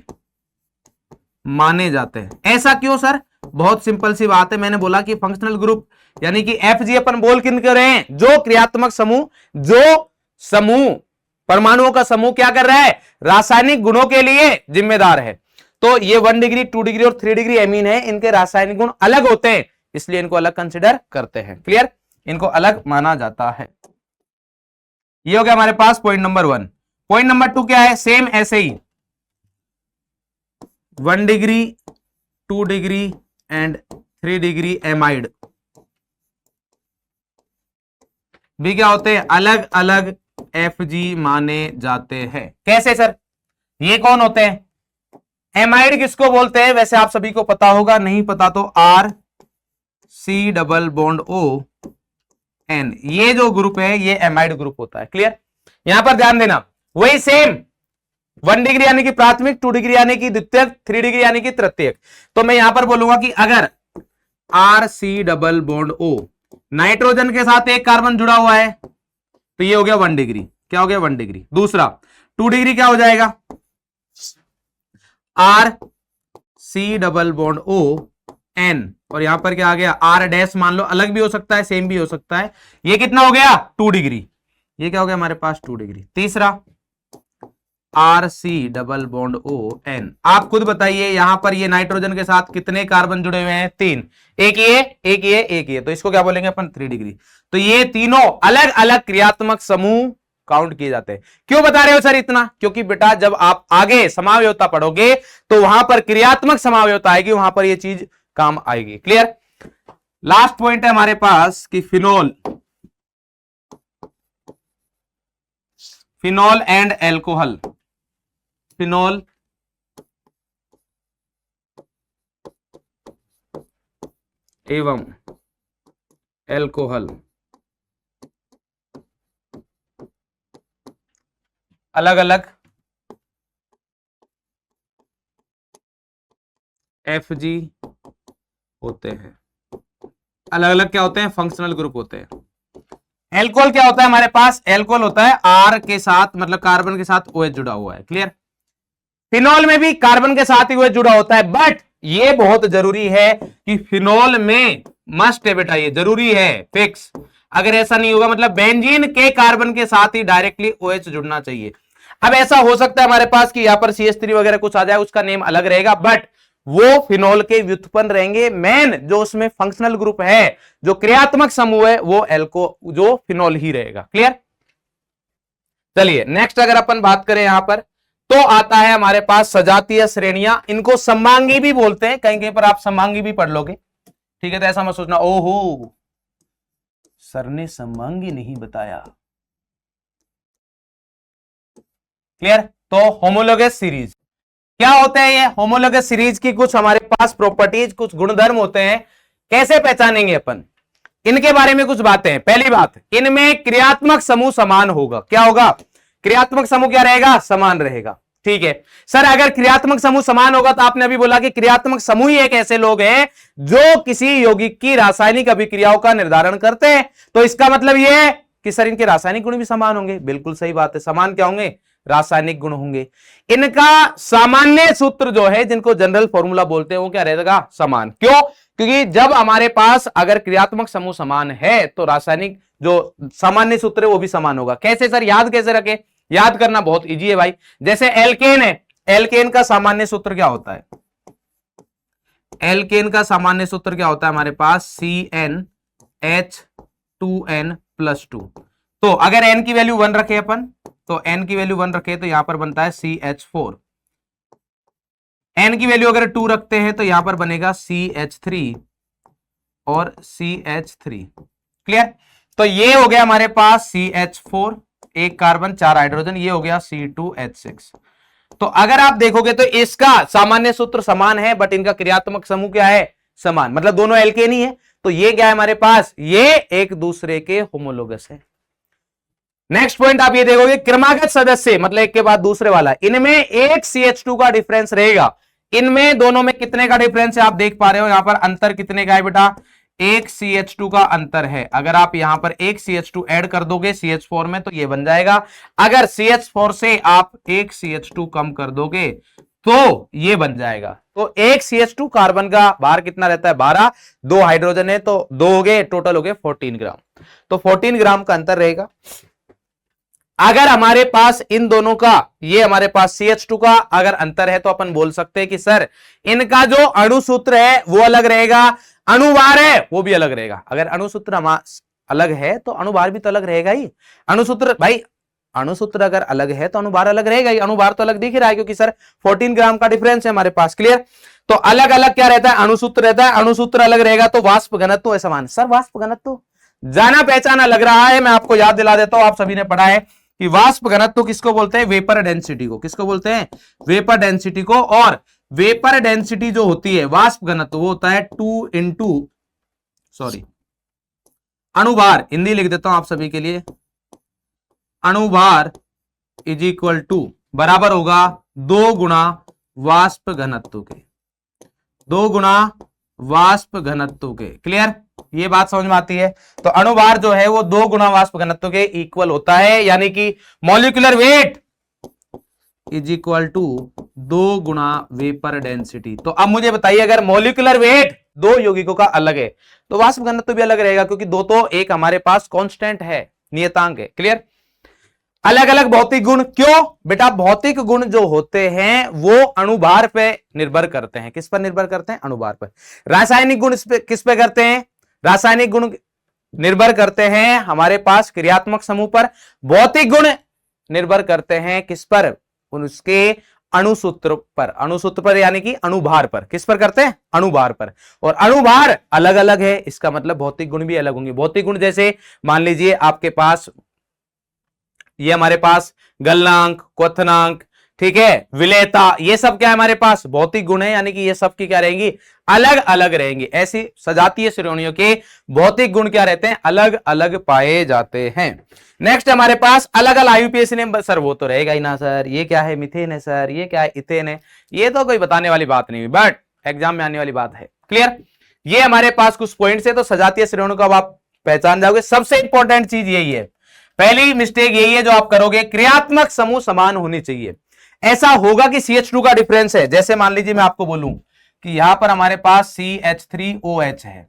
माने जाते हैं। ऐसा क्यों सर? बहुत सिंपल सी बात है। मैंने बोला कि फंक्शनल ग्रुप यानी कि FG अपन बोल किन कर रहे हैं? जो क्रियात्मक समूह, जो समूह परमाणुओं का समूह क्या कर रहा है? रासायनिक गुणों के लिए जिम्मेदार है। तो ये 1 डिग्री 2 डिग्री और 3 डिग्री एमीन है, इनके रासायनिक गुण अलग होते हैं, इसलिए इनको अलग कंसिडर करते हैं। क्लियर? इनको अलग माना जाता है। ये हो गया हमारे पास पॉइंट नंबर 1। पॉइंट नंबर 2 क्या है? सेम ऐसे ही 1 degree 2 degree and 3 degree amide भी क्या होते हैं? अलग अलग FG माने जाते हैं। कैसे सर? ये कौन होते हैं? एमाइड किसको बोलते हैं? वैसे आप सभी को पता होगा, नहीं पता तो RC डबल बॉन्ड ON, ये जो ग्रुप है ये एमाइड ग्रुप होता है। क्लियर? यहां पर ध्यान देना, वही सेम 1 डिग्री यानी कि प्राथमिक, 2 डिग्री यानी कि द्वितीयक, 3 डिग्री यानी कि तृतीयक। तो मैं यहां पर बोलूंगा कि अगर RC double bond O nitrogen के साथ एक कार्बन जुड़ा हुआ है तो ये हो गया 1 डिग्री। क्या हो गया? 1 डिग्री। दूसरा 2 डिग्री क्या हो जाएगा? RC डबल बॉन्ड ON, और यहां पर क्या आ गया? R डैश मान लो, अलग भी हो सकता है सेम भी हो सकता है। ये कितना हो गया? 2 डिग्री। ये क्या हो गया हमारे पास? 2 डिग्री। तीसरा RC डबल बॉन्ड ON, आप खुद बताइए यहां पर ये नाइट्रोजन के साथ कितने कार्बन जुड़े हुए हैं? 3। एक ये, एक ये, एक ये, तो इसको क्या बोलेंगे अपन? 3 डिग्री। तो ये तीनों अलग अलग क्रियात्मक समूह काउंट किए जाते हैं। क्यों बता रहे हो सर इतना? क्योंकि बेटा जब आप आगे समावयवता पढ़ोगे तो वहां पर क्रियात्मक समावयवता आएगी, वहां पर ये चीज काम आएगी। क्लियर? लास्ट पॉइंट है हमारे पास कि फिनोल एंड एल्कोहल, फिनोल एवं एल्कोहल अलग अलग FG होते हैं। अलग अलग क्या होते हैं? फंक्शनल ग्रुप होते हैं। एल्कोहल क्या होता है हमारे पास? एल्कोहल होता है R के साथ, मतलब कार्बन के साथ OH जुड़ा हुआ है। क्लियर? फिनोल में भी कार्बन के साथ ही OH जुड़ा होता है, बट ये बहुत जरूरी है कि फिनोल में मस्ट है बेटा, ये जरूरी है, फिक्स। अगर ऐसा नहीं होगा मतलब बेंजीन के कार्बन के साथ ही डायरेक्टली OH जुड़ना चाहिए। अब ऐसा हो सकता है हमारे पास कि यहां पर CH3 वगैरह कुछ आ जाए, उसका नेम अलग रहेगा, बट वो फिनोल के व्युत्पन्न रहेंगे। मेन जो उसमें फंक्शनल ग्रुप है, जो क्रियात्मक समूह है, वो जो फिनोल ही रहेगा। क्लियर? चलिए नेक्स्ट अगर अपन बात करें यहां पर, तो आता है हमारे पास सजातीय श्रेणियां। इनको समांगी भी बोलते हैं, कहीं कहीं पर आप समांगी भी पढ़ लोगे। ठीक है? तो ऐसा मत सोचना ओहो सर ने समांगी नहीं बताया। क्लियर? तो होमोलोगस सीरीज क्या होते हैं? ये होमोलोगस सीरीज की कुछ हमारे पास प्रॉपर्टीज, कुछ गुणधर्म होते हैं। कैसे पहचानेंगे अपन? इनके बारे में कुछ बातें हैं। पहली बात, इनमें क्रियात्मक समूह समान होगा। क्या होगा? क्रियात्मक समूह क्या रहेगा, समान रहेगा। ठीक है सर, अगर क्रियात्मक समूह समान होगा तो आपने अभी बोला कि क्रियात्मक समूह ही एक ऐसे लोग हैं जो किसी यौगिक की रासायनिक अभिक्रियाओं का निर्धारण करते हैं। तो इसका मतलब यह है कि सर इनके रासायनिक गुण भी समान होंगे। बिल्कुल सही बात है, समान क्या होंगे, रासायनिक गुण होंगे। इनका सामान्य सूत्र जो है, जिनको जनरल फॉर्मूला बोलते हैं, वो क्या रहेगा, समान। क्यों, क्योंकि जब हमारे पास अगर क्रियात्मक समूह समान है तो रासायनिक जो सामान्य सूत्र है वो भी समान होगा। कैसे सर, याद कैसे रखें, याद करना बहुत इजी है भाई। जैसे एल्केन है, एल्केन का सामान्य सूत्र क्या होता है, एल्केन का सामान्य सूत्र क्या होता है हमारे पास, CnH2n+2। तो अगर n की वैल्यू 1 रखे अपन, तो n की वैल्यू 1 रखे तो यहां पर बनता है CH4। n की वैल्यू अगर 2 रखते हैं तो यहां पर बनेगा CH3 और CH3। क्लियर। तो ये हो गया हमारे पास CH4, एक कार्बन 4 हाइड्रोजन, ये हो गया C2H6। तो अगर आप देखोगे तो इसका सामान्य सूत्र समान है, बट इनका क्रियात्मक समूह क्या है, समान, मतलब दोनों एल्केन ही है। तो ये क्या है हमारे पास, ये एक दूसरे के होमोलोगस है। नेक्स्ट पॉइंट आप ये देखोगे, क्रमागत सदस्य मतलब एक के बाद दूसरे वाला, इनमें एक CH2 का डिफरेंस रहेगा। इनमें दोनों में कितने का डिफरेंस है आप देख पा रहे हो, यहां पर अंतर कितने का है बेटा, एक CH2 का अंतर है। अगर आप यहां पर एक CH2 ऐड कर दोगे CH4 में तो ये बन जाएगा। अगर CH4 से आप एक CH2 कम कर दोगे तो ये बन जाएगा। तो एक CH2 कार्बन का भार कितना रहता है, 12, 2 हाइड्रोजन है तो 2 हो गए, टोटल हो गए 14 ग्राम। तो 14 ग्राम का अंतर रहेगा। अगर हमारे पास इन दोनों का, ये हमारे पास CH2 का अगर अंतर है तो अपन बोल सकते हैं कि सर इनका जो अणु सूत्र है वो अलग रहेगा, अणुभार है वो भी अलग रहेगा। अगर अणु सूत्र अलग है तो अणुभार भी तो अलग रहेगा ही। अणुसूत्र भाई, अणुसूत्र अगर अलग है तो अणुभार अलग रहेगा ही। अणुभार तो अलग दिख रहा है क्योंकि सर 14 ग्राम का डिफरेंस है हमारे पास। क्लियर। तो अलग अलग क्या रहता है, अणुसूत्र रहता है, अणुसूत्र अलग रहेगा तो वाष्प घनत्व है समान। सर वाष्प घनत्व जाना पहचाना लग रहा है, मैं आपको याद दिला देता हूं, आप सभी ने पढ़ा है कि वाष्प घनत्व किसको बोलते हैं, वेपर डेंसिटी को। किसको बोलते हैं, वेपर डेंसिटी को। और वेपर डेंसिटी जो होती है, वाष्प घनत्व, वो होता है 2 इंटू अणुभार, हिंदी लिख देता हूं आप सभी के लिए, अणुभार इज इक्वल टू बराबर होगा 2 गुणा वाष्प घनत्व के, 2 गुणा वाष्प घनत्व के। क्लियर, ये बात समझ में आती है। तो अणुभार जो है वो 2 गुणा वाष्प घनत्व के इक्वल होता है, यानी कि molecular weight is equal to 2 गुणा वेपर डेंसिटी। तो अब मुझे बताइए, अगर मॉलिक्यूलर वेट दो यौगिकों का अलग है तो वाष्प घनत्व भी अलग रहेगा, क्योंकि दो तो एक हमारे पास कांस्टेंट है, नियतांक है। क्लियर। अलग अलग भौतिक गुण, क्यों बेटा, भौतिक गुण जो होते हैं वो अणुभार पे निर्भर करते हैं। किस पर निर्भर करते हैं, अणुभार पर। रासायनिक गुण किस पे करते हैं, रासायनिक गुण निर्भर करते हैं हमारे पास क्रियात्मक समूह पर। भौतिक गुण निर्भर करते हैं किस पर, उसके अणुसूत्र पर। अणुसूत्र पर यानी कि अणुभार पर। किस पर करते हैं, अणुभार पर। और अणुभार अलग अलग है, इसका मतलब भौतिक गुण भी अलग होंगे। भौतिक गुण जैसे मान लीजिए आपके पास ये हमारे पास गलनांक, क्वथनांक, ठीक है, विलेयता, ये सब क्या है हमारे पास भौतिक गुण है, यानी कि ये सब की क्या रहेंगी, अलग अलग रहेंगी। ऐसी सजातीय श्रेणियों के भौतिक गुण क्या रहते हैं, अलग अलग पाए जाते हैं। नेक्स्ट हमारे पास अलग अलग आईयूपीएसी ने, सर वो तो रहेगा ही ना सर, ये क्या है मीथेन है सर, ये क्या है इथेन है, ये तो कोई बताने वाली बात नहीं, बट एग्जाम में आने वाली बात है। क्लियर। ये हमारे पास कुछ पॉइंट्स है, तो सजातीय श्रेणियों का आप पहचान जाओगे। सबसे इंपॉर्टेंट चीज यही है, पहली मिस्टेक यही है जो आप करोगे, क्रियात्मक समूह समान होनी चाहिए। ऐसा होगा कि CH2 का डिफरेंस है, जैसे मान लीजिए मैं आपको बोलूं कि यहां पर हमारे पास CH3OH है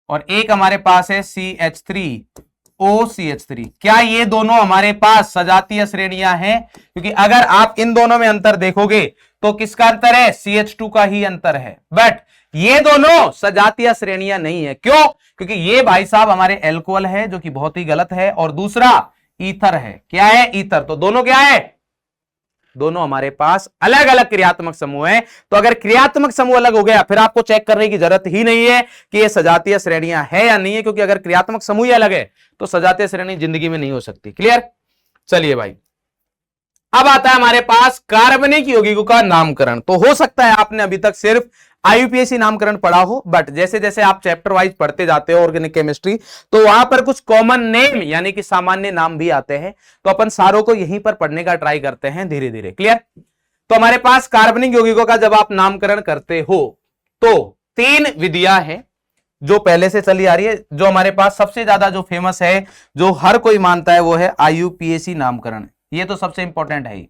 और एक हमारे पास है CH3OCH3। क्या ये दोनों हमारे पास सजातीय श्रेणियां हैं, क्योंकि अगर आप इन दोनों में अंतर देखोगे तो किसका अंतर है, CH2 का ही अंतर है, बट ये दोनों सजातीय श्रेणियां नहीं है। क्यों, क्योंकि ये भाई साहब हमारे एल्कोहल है जो कि बहुत ही गलत है, और दूसरा ईथर है। क्या है, ईथर। तो दोनों क्या है, दोनों हमारे पास अलग अलग क्रियात्मक समूह है। तो अगर क्रियात्मक समूह अलग हो गया फिर आपको चेक करने की जरूरत ही नहीं है कि ये सजातीय श्रेणियां है या नहीं है, क्योंकि अगर क्रियात्मक समूह ही अलग है तो सजातीय श्रेणी जिंदगी में नहीं हो सकती। क्लियर। चलिए भाई, अब आता है हमारे पास कार्बनिक यौगिकों का नामकरण। तो हो सकता है आपने अभी तक सिर्फ आईयूपीएसी नामकरण पढ़ा हो, बट जैसे जैसे आप चैप्टर वाइज पढ़ते जाते हो ऑर्गेनिक केमिस्ट्री, तो वहां पर कुछ कॉमन नेम यानी कि सामान्य नाम भी आते हैं। तो अपन सारों को यहीं पर पढ़ने का ट्राई करते हैं धीरे धीरे। क्लियर? तो हमारे पास कार्बनिक यौगिकों का जब आप नामकरण करते हो तो 3 विधियां हैं जो पहले से चली आ रही है। जो हमारे पास सबसे ज्यादा जो फेमस है, जो हर कोई मानता है, वो है आईयूपीएसी नामकरण। ये तो सबसे इंपॉर्टेंट है,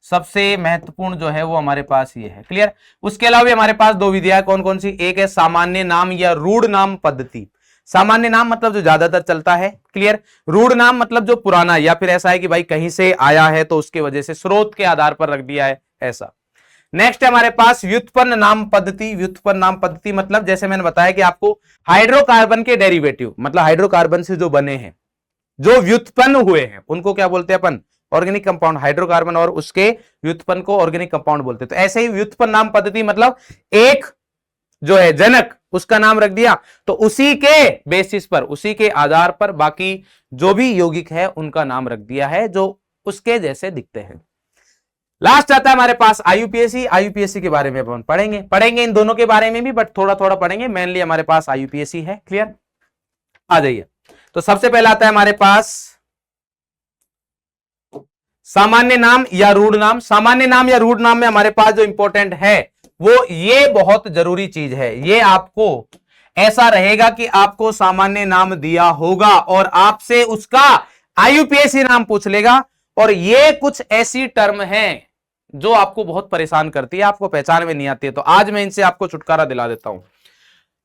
सबसे महत्वपूर्ण जो है वो हमारे पास ये है। क्लियर? उसके अलावा भी हमारे पास 2 विधियां कौन कौन सी? एक है सामान्य नाम या रूढ़ नाम पद्धति। सामान्य नाम मतलब जो ज्यादातर चलता है। क्लियर? रूढ़ नाम मतलब जो पुराना, या फिर ऐसा है कि भाई कहीं से आया है तो उसके वजह से स्रोत के आधार पर रख दिया है, ऐसा। नेक्स्ट है हमारे पास व्युत्पन्न नाम पद्धति। व्युत्पन्न नाम पद्धति मतलब जैसे मैंने बताया कि आपको हाइड्रोकार्बन के डेरिवेटिव, मतलब हाइड्रोकार्बन से जो बने हैं, जो व्युत्पन्न हुए हैं, उनको क्या बोलते हैं अपन? Organic compound. हाइड्रोकार्बन और उसके व्युत्पन्न को ऑर्गेनिक कंपाउंड बोलते हैं। तो ऐसे ही व्युत्पन्न नाम पद्धति मतलब एक जो है जनक, उसका नाम रख दिया, तो उसी के बेसिस पर, उसी के आधार पर बाकी जो भी यौगिक है उनका नाम रख दिया है जो उसके जैसे दिखते हैं। लास्ट आता है हमारे पास आईयूपीएसी। आईयूपीएसी के बारे में अपन पढ़ेंगे इन दोनों के बारे में भी, बट थोड़ा थोड़ा पढ़ेंगे। मेनली हमारे पास आईयूपीएसी है। क्लियर? आ जाइए। तो सबसे पहला आता है हमारे पास सामान्य नाम या रूढ़ नाम। सामान्य नाम या रूढ़ नाम में हमारे पास जो इंपॉर्टेंट है वो ये बहुत जरूरी चीज है। ये आपको ऐसा रहेगा कि आपको सामान्य नाम दिया होगा और आपसे उसका आईयूपीएसी नाम पूछ लेगा। और ये कुछ ऐसी टर्म है जो आपको बहुत परेशान करती है, आपको पहचान में नहीं आती है। तो आज मैं इनसे आपको छुटकारा दिला देता हूं।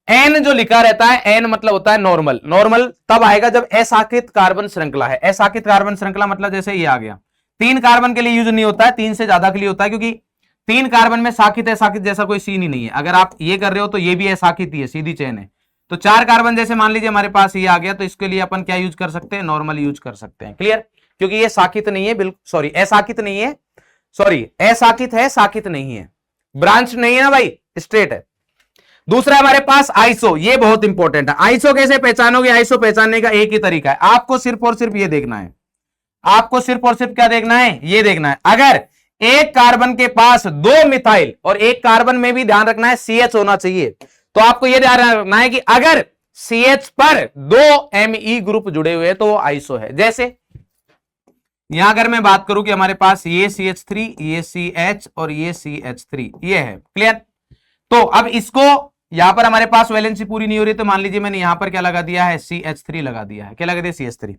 एन जो लिखा रहता है, एन मतलब होता है नॉर्मल। नॉर्मल तब आएगा जब असाकित कार्बन श्रृंखला है। असाकित कार्बन श्रृंखला मतलब जैसे ये आ गया, 3 कार्बन के लिए यूज नहीं होता है, 3 से ज्यादा के लिए होता है, क्योंकि 3 कार्बन में साकित असाकित जैसा कोई सीन ही नहीं है। अगर आप ये कर रहे हो तो ये भी असाकित ही है, सीधी चेन है। तो 4 कार्बन जैसे मान लीजिए हमारे पास ये आ गया, तो इसके लिए अपन क्या यूज कर सकते हैं? नॉर्मल यूज कर सकते हैं। क्लियर? क्योंकि ये साकित नहीं है, बिल्कुल सॉरी असाकित नहीं है, सॉरी असाकित है, साकित नहीं है, ब्रांच नहीं है ना भाई, स्ट्रेट है। दूसरा हमारे पास आइसो। ये बहुत इंपॉर्टेंट है। आइसो कैसे पहचानोगे? आइसो पहचानने का एक ही तरीका है, आपको सिर्फ और सिर्फ ये देखना है। आपको सिर्फ और सिर्फ क्या देखना है? ये देखना है। अगर एक कार्बन के पास 2 मिथाइल, और एक कार्बन में भी ध्यान रखना है CH होना चाहिए, तो आपको यह ध्यान रखना है कि अगर CH पर 2 Me ग्रुप जुड़े हुए तो वो आइसो है। जैसे यहां अगर मैं बात करूं कि हमारे पास ये CH3, ये CH और ये CH3, ये है। क्लियर? तो अब इसको यहां पर हमारे पास वैलेंसी पूरी नहीं हो रही, तो मान लीजिए मैंने यहां पर क्या लगा दिया है? CH3 लगा दिया है। क्या लगा दिया? CH3।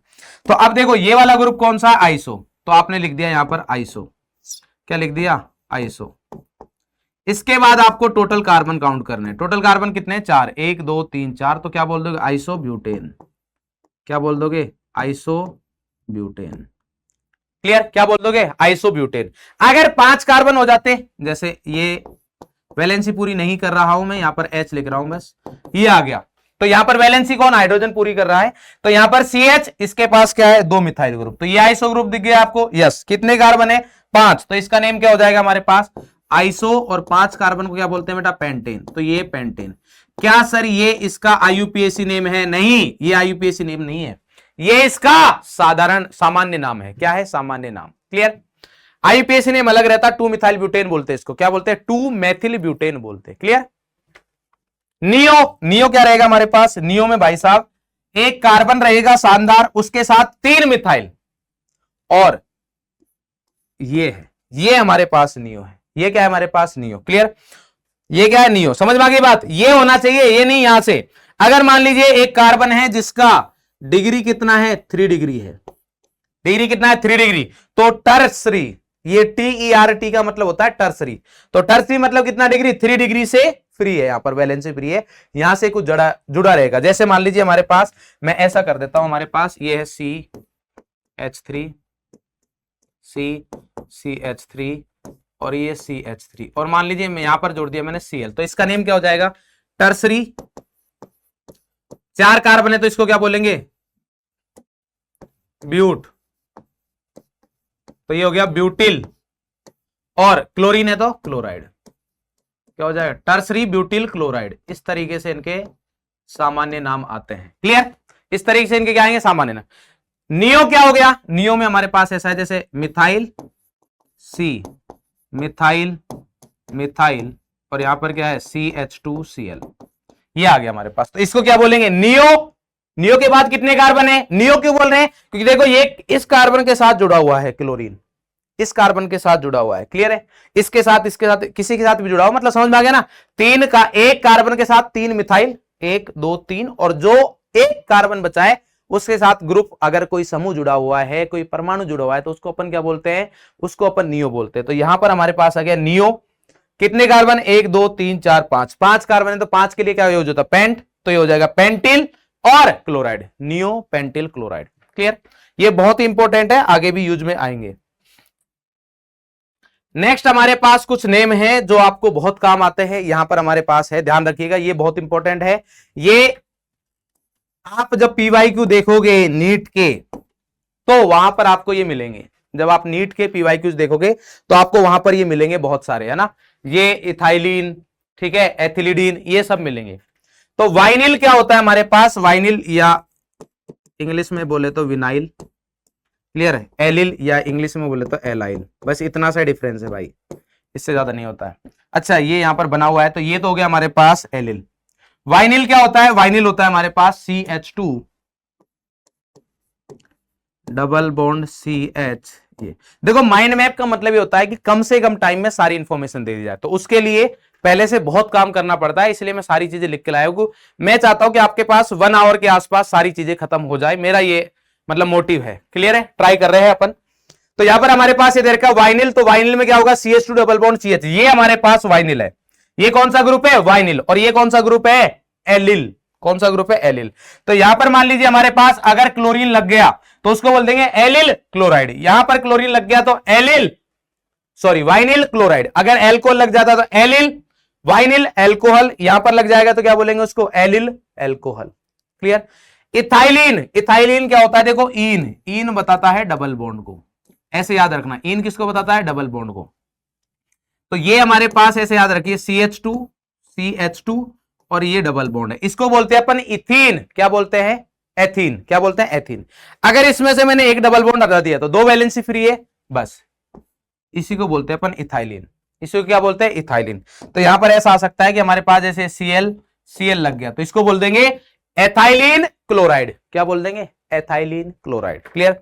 तो अब देखो ये वाला ग्रुप कौन सा? आइसो। तो आपने लिख दिया यहां पर आइसो। क्या लिख दिया? आइसो। इसके बाद आपको टोटल कार्बन काउंट करने। टोटल कार्बन कितने? 4। 1 2 3 4। तो क्या बोल दोगे? Iso butane. क्या बोल दोगे? Iso butane. क्लियर? क्या बोल दोगे? Iso butane. अगर 5 कार्बन हो जाते, जैसे ये वैलेंसी पूरी नहीं कर रहा हूं मैं, यहां पर H लिख रहा हूं बस, ये आ गया, तो यहां पर वैलेंसी कौन? हाइड्रोजन पूरी कर रहा है। तो यहां पर CH, इसके पास क्या है? 2 मिथाइल ग्रुप। तो ये आइसो ग्रुप दिख गया आपको? यस। कितने कार्बन है? 5। तो इसका नेम क्या हो जाएगा हमारे पास? आइसो। और 5 कार्बन को क्या बोलते हैं बेटा? पेंटेन। तो ये पेंटेन। क्या सर ये इसका आईयूपीएसी नेम है? नहीं, ये आईयूपीएसी नेम नहीं है, ये इसका साधारण सामान्य नाम है। क्या है? सामान्य नाम। क्लियर? आईयूपीएसी नेम अलग रहता है, 2 मिथाइल ब्यूटेन बोलते हैं इसको। क्या बोलते हैं? 2 मेथिल ब्यूटेन बोलते हैं। क्लियर? नियो। नियो क्या रहेगा हमारे पास? नियो में भाई साहब एक कार्बन रहेगा शानदार, उसके साथ 3 मिथाइल, और ये है, ये हमारे पास नियो है। ये क्या है हमारे पास? नियो। क्लियर? ये क्या है? नियो। समझ में आ गई बात? ये होना चाहिए, ये नहीं यहां से। अगर मान लीजिए एक कार्बन है जिसका डिग्री कितना है? 3 डिग्री है। डिग्री कितना है? 3 डिग्री। तो टर्सरी, ये TERT का मतलब होता है टर्सरी। तो टर्सरी मतलब कितना डिग्री? 3 डिग्री से फ्री है, यहां पर वैलेंसी फ्री है, यहां से कुछ जुड़ा रहेगा। जैसे मान लीजिए हमारे पास, मैं ऐसा कर देता हूं, हमारे पास ये है CH3, CH3 और ये CH3, और मान लीजिए मैं यहां पर जोड़ दिया मैंने Cl, तो इसका नेम क्या हो जाएगा? टर्सरी। 4 कार्बन है तो इसको क्या बोलेंगे? ब्यूट। तो ये हो गया ब्यूटिल, और क्लोरीन है तो क्लोराइड। क्या हो जाएगा? Tertiary butyl chloride. इस तरीके से इनके सामान्य नाम आते हैं। क्लियर? इस तरीके से इनके क्या आएंगे? सामान्य नाम। नियो क्या हो गया? नियो में हमारे पास ऐसा है जैसे मिथाइल, सी मिथाइल मिथाइल और यहां पर क्या है CH2Cl, ये आ गया हमारे पास। तो इसको क्या बोलेंगे, नियो। नियो के बाद कितने कार्बन है, नियो क्यों बोल रहे हैं, क्योंकि देखो ये इस कार्बन के साथ जुड़ा हुआ है, क्लोरीन इस कार्बन के साथ जुड़ा हुआ है, क्लियर है, इसके साथ किसी के साथ भी जुड़ा हुआ, मतलब समझ में आ गया ना। तीन का एक कार्बन के साथ तीन मिथाइल, 1 2 3, और जो एक कार्बन बचा है उसके साथ ग्रुप अगर कोई समूह जुड़ा हुआ है, कोई परमाणु जुड़ा हुआ है, तो उसको अपन क्या बोलते हैं, उसको अपन नियो बोलते हैं। तो यहां पर हमारे पास आ गया नियो। कितने कार्बन, 1 2 3 4 5, 5 कार्बन है, तो 5 के लिए क्या यूज होता है, पेंट, तो ये हो जाएगा पेंटिल और chloride, neo pentyl chloride, clear. ये बहुत ही इंपॉर्टेंट है, आगे भी यूज में आएंगे। नेक्स्ट हमारे पास कुछ नेम है जो आपको बहुत काम आते हैं, यहां पर हमारे पास है, ध्यान रखिएगा, ये बहुत इंपॉर्टेंट है। ये आप जब PYQ देखोगे नीट के, तो वहां पर आपको ये मिलेंगे, जब आप नीट के PYQ देखोगे तो आपको वहां पर ये मिलेंगे बहुत सारे, है ना, ये इथाइलिन, ठीक है, एथिलीडीन, ये सब मिलेंगे। तो वाइनिल क्या होता है हमारे पास, वाइनिल या इंग्लिश में बोले तो विनाइल, क्लियर है, एलिल या इंग्लिश में बोले तो एलाइल, बस इतना सा डिफरेंस है भाई, इससे ज्यादा नहीं होता है। अच्छा, ये यहां पर बना हुआ है, तो ये तो हो गया हमारे पास एलिल। वाइनिल क्या होता है, वाइनिल होता है हमारे पास CH2 डबल बॉन्ड CH। ये देखो, माइंड मैप का मतलब ये होता है कि कम से कम टाइम में सारी इंफॉर्मेशन दे दी जाए, तो उसके लिए पहले से बहुत काम करना पड़ता है, इसलिए मैं सारी चीजें लिख के लाया हूं। मैं चाहता हूं कि आपके पास 1 आवर के आसपास सारी चीजें खत्म हो जाए, मेरा ये मतलब मोटिव है, क्लियर है, ट्राई कर रहे हैं अपन। तो यहां पर हमारे पास ये दे रखा वाइनिल, तो वाइनिल में क्या होगा, CH2 डबल बॉन्ड CH, ये हमारे पास वाइनिल है। ये कौन सा ग्रुप है, वाइनिल, और ये कौन सा ग्रुप है, एलिल, कौन सा ग्रुप है, एलिल। तो यहां पर मान लीजिए हमारे पास अगर क्लोरीन लग गया तो उसको बोल देंगे एलिल क्लोराइड, यहां पर क्लोरीन लग गया तो एलिल, सॉरी वाइनिल क्लोराइड, अगर एल्कोहल लग जाता तो एलिल वाइनिल एल्कोहल, यहां पर लग जाएगा तो क्या बोलेंगे उसको, allyl alcohol, clear. Ethylene, ethylene क्या होता है, देखो इन, इन बताता है डबल बॉन्ड को, ऐसे याद रखना, इन किसको बताता है, डबल बॉन्ड को। तो ये हमारे पास ऐसे याद रखिए, CH2 और ये डबल बॉन्ड है, इसको बोलते हैं अपन इथीन, क्या बोलते हैं, एथीन, क्या बोलते हैं, एथीन। अगर इसमें से मैंने एक डबल बॉन्ड हटा दिया तो 2 वैलेंसी फ्री है, बस इसी को बोलते हैं अपन इथाइलिन, इसको क्या बोलते हैं, इथाइलिन। तो यहां पर ऐसा आ सकता है कि हमारे पास जैसे Cl लग गया तो इसको बोल देंगे एथाइलिन क्लोराइड, क्या बोल देंगे, एथाइलिन क्लोराइड, क्लियर।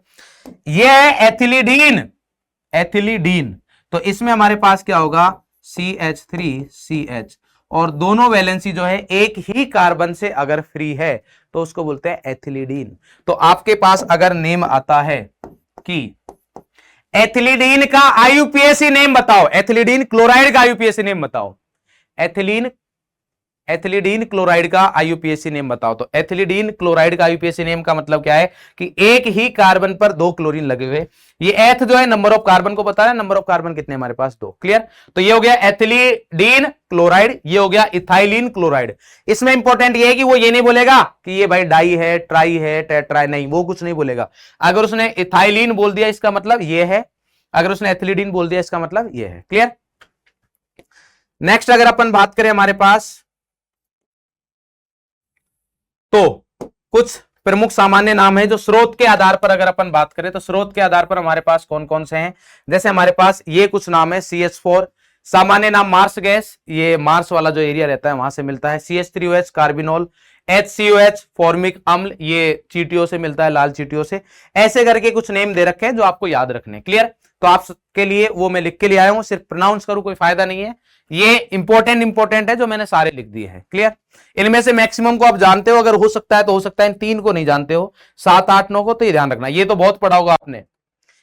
ये है एथिलीडीन, एथिलीडीन, तो इसमें हमारे पास क्या होगा, CH3CH, और दोनों वैलेंसी जो है एक ही कार्बन से अगर फ्री है तो उसको बोलते हैं एथिलीडीन। तो आपके पास अगर नेम आता है कि एथिलीडीन का IUPAC नेम बताओ, एथिलीडीन क्लोराइड का IUPAC नेम बताओ, एथिलीडीन क्लोराइड का IUPAC नेम बताओ, तो एथिलीडीन क्लोराइड का IUPAC नेम का मतलब क्या है कि एक ही कार्बन पर 2 क्लोरीन लगे हुए, ये एथ जो है नंबर ऑफ कार्बन को बता रहा है, नंबर ऑफ कार्बन कितने हमारे पास, 2, क्लियर। तो ये हो गया एथिलीडीन क्लोराइड, ये हो गया इथाइलिन क्लोराइड। इसमें इंपॉर्टेंट ये है कि वो ये नहीं बोलेगा कि ये भाई डाई है, ट्राई है, टेट्राई, नहीं, वो कुछ नहीं बोलेगा। अगर उसने इथाइलिन बोल दिया इसका मतलब ये है, अगर उसने एथिलीडीन बोल दिया इसका मतलब ये है, क्लियर। नेक्स्ट अगर अपन बात करें हमारे पास, तो कुछ प्रमुख सामान्य नाम है जो स्रोत के आधार पर अगर अपन बात करें, तो स्रोत के आधार पर हमारे पास कौन कौन से हैं, जैसे हमारे पास ये कुछ नाम है, CH4 सामान्य नाम मार्स गैस, ये मार्स वाला जो एरिया रहता है वहां से मिलता है, CH3OH कार्बिनोल, HCOH फॉर्मिक अम्ल, ये चींटियों से मिलता है, लाल चींटियों से, ऐसे करके कुछ नेम दे रखे हैं जो आपको याद रखने, क्लियर। तो आपके लिए वो मैं लिख के ले आया हूं, सिर्फ प्रोनाउंस करूं कोई फायदा नहीं है, ये इंपॉर्टेंट है जो मैंने सारे लिख दिए हैं, क्लियर। इनमें से मैक्सिमम को आप जानते हो, अगर हो सकता है तो हो सकता है इन 3 को नहीं जानते हो, 7 8 9 को, तो ये ध्यान रखना, ये तो बहुत पढ़ा होगा आपने,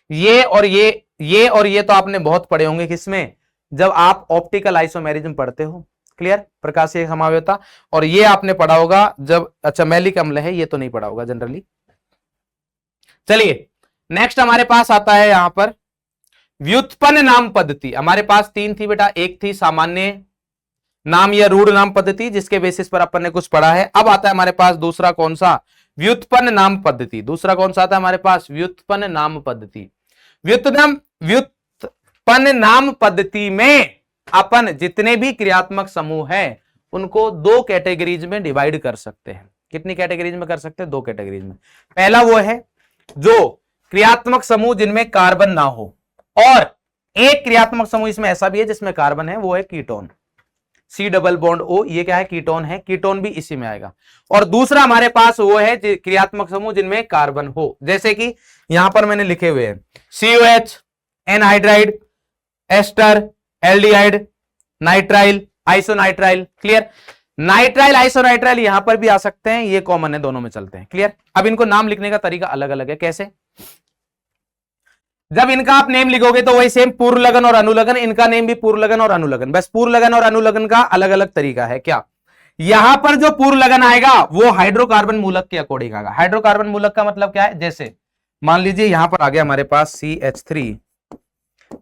ये और ये तो आपने बहुत पढ़े होंगे, किसमें, जब आप ऑप्टिकल आइसोमेरिज्म पढ़ते हो, क्लियर, प्रकाशीय समावेता, और ये आपने पढ़ा होगा जब, अच्छा मैलिक अम्ल है, ये तो नहीं पढ़ा होगा जनरली। चलिए नेक्स्ट हमारे पास आता है यहां पर व्युत्पन्न नाम पद्धति, हमारे पास 3 थी बेटा, एक थी सामान्य नाम या रूढ़ नाम पद्धति, जिसके बेसिस पर अपन ने कुछ पढ़ा है। अब आता है हमारे पास दूसरा कौन सा, व्युत्पन्न नाम पद्धति। दूसरा कौन सा आता है हमारे पास, व्युत्पन्न नाम पद्धति। व्युत्पन्न नाम पद्धति में अपन जितने भी क्रियात्मक समूह हैं उनको 2 कैटेगरीज में डिवाइड कर सकते हैं। कितनी कैटेगरीज में कर सकते हैं, 2 कैटेगरीज में। पहला वो है जो क्रियात्मक समूह जिनमें कार्बन ना हो, और एक क्रियात्मक समूह इसमें ऐसा भी है जिसमें कार्बन है, वो है ketone, C double bond O, ये क्या है, कीटोन है, कीटोन भी इसी में आएगा। और दूसरा हमारे पास वो है क्रियात्मक समूह जिनमें कार्बन हो, जैसे कि यहां पर मैंने लिखे हुए हैं COH, anhydride, ester, aldehyde, nitrile, isonitrile. Clear, nitrile, isonitrile यहां पर भी आ सकते हैं, ये कॉमन है, दोनों में चलते हैं। क्लियर, अब इनको नाम लिखने का तरीका अलग अलग है। कैसे? जब इनका आप नेम लिखोगे तो वही सेम पूर्व लगन और अनुलगन, इनका नेम भी पूर्व लगन और अनुलगन, बस पूर्व लगन और अनुलगन का अलग अलग तरीका है। क्या? यहां पर जो पूर्व लगन आएगा वो हाइड्रोकार्बन मूलक के अकॉर्डिंग आएगा। हाइड्रोकार्बन मूलक का मतलब क्या है? जैसे मान लीजिए यहां पर आ गया हमारे पास CH3,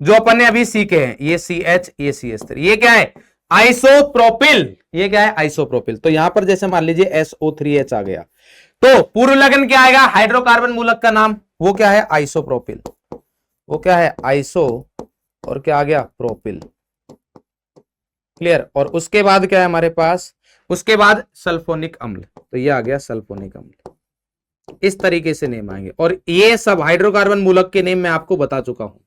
जो अपन ने अभी सीखे हैं, ये CH, ये CH3, ये क्या है? आइसोप्रोपिल। ये क्या है? आइसोप्रोपिल। तो यहां पर जैसे मान लीजिए SO3H आ गया, तो पूर्व लगन क्या आएगा? हाइड्रोकार्बन मूलक का नाम, वो क्या है? आइसोप्रोपिल। वो क्या है? आइसो, और क्या आ गया? प्रोपिल। क्लियर, और उसके बाद क्या है हमारे पास? उसके बाद सल्फोनिक अम्ल, तो ये आ गया सल्फोनिक अम्ल। इस तरीके से नेम आएंगे, और ये सब हाइड्रोकार्बन मूलक के नेम मैं आपको बता चुका हूं,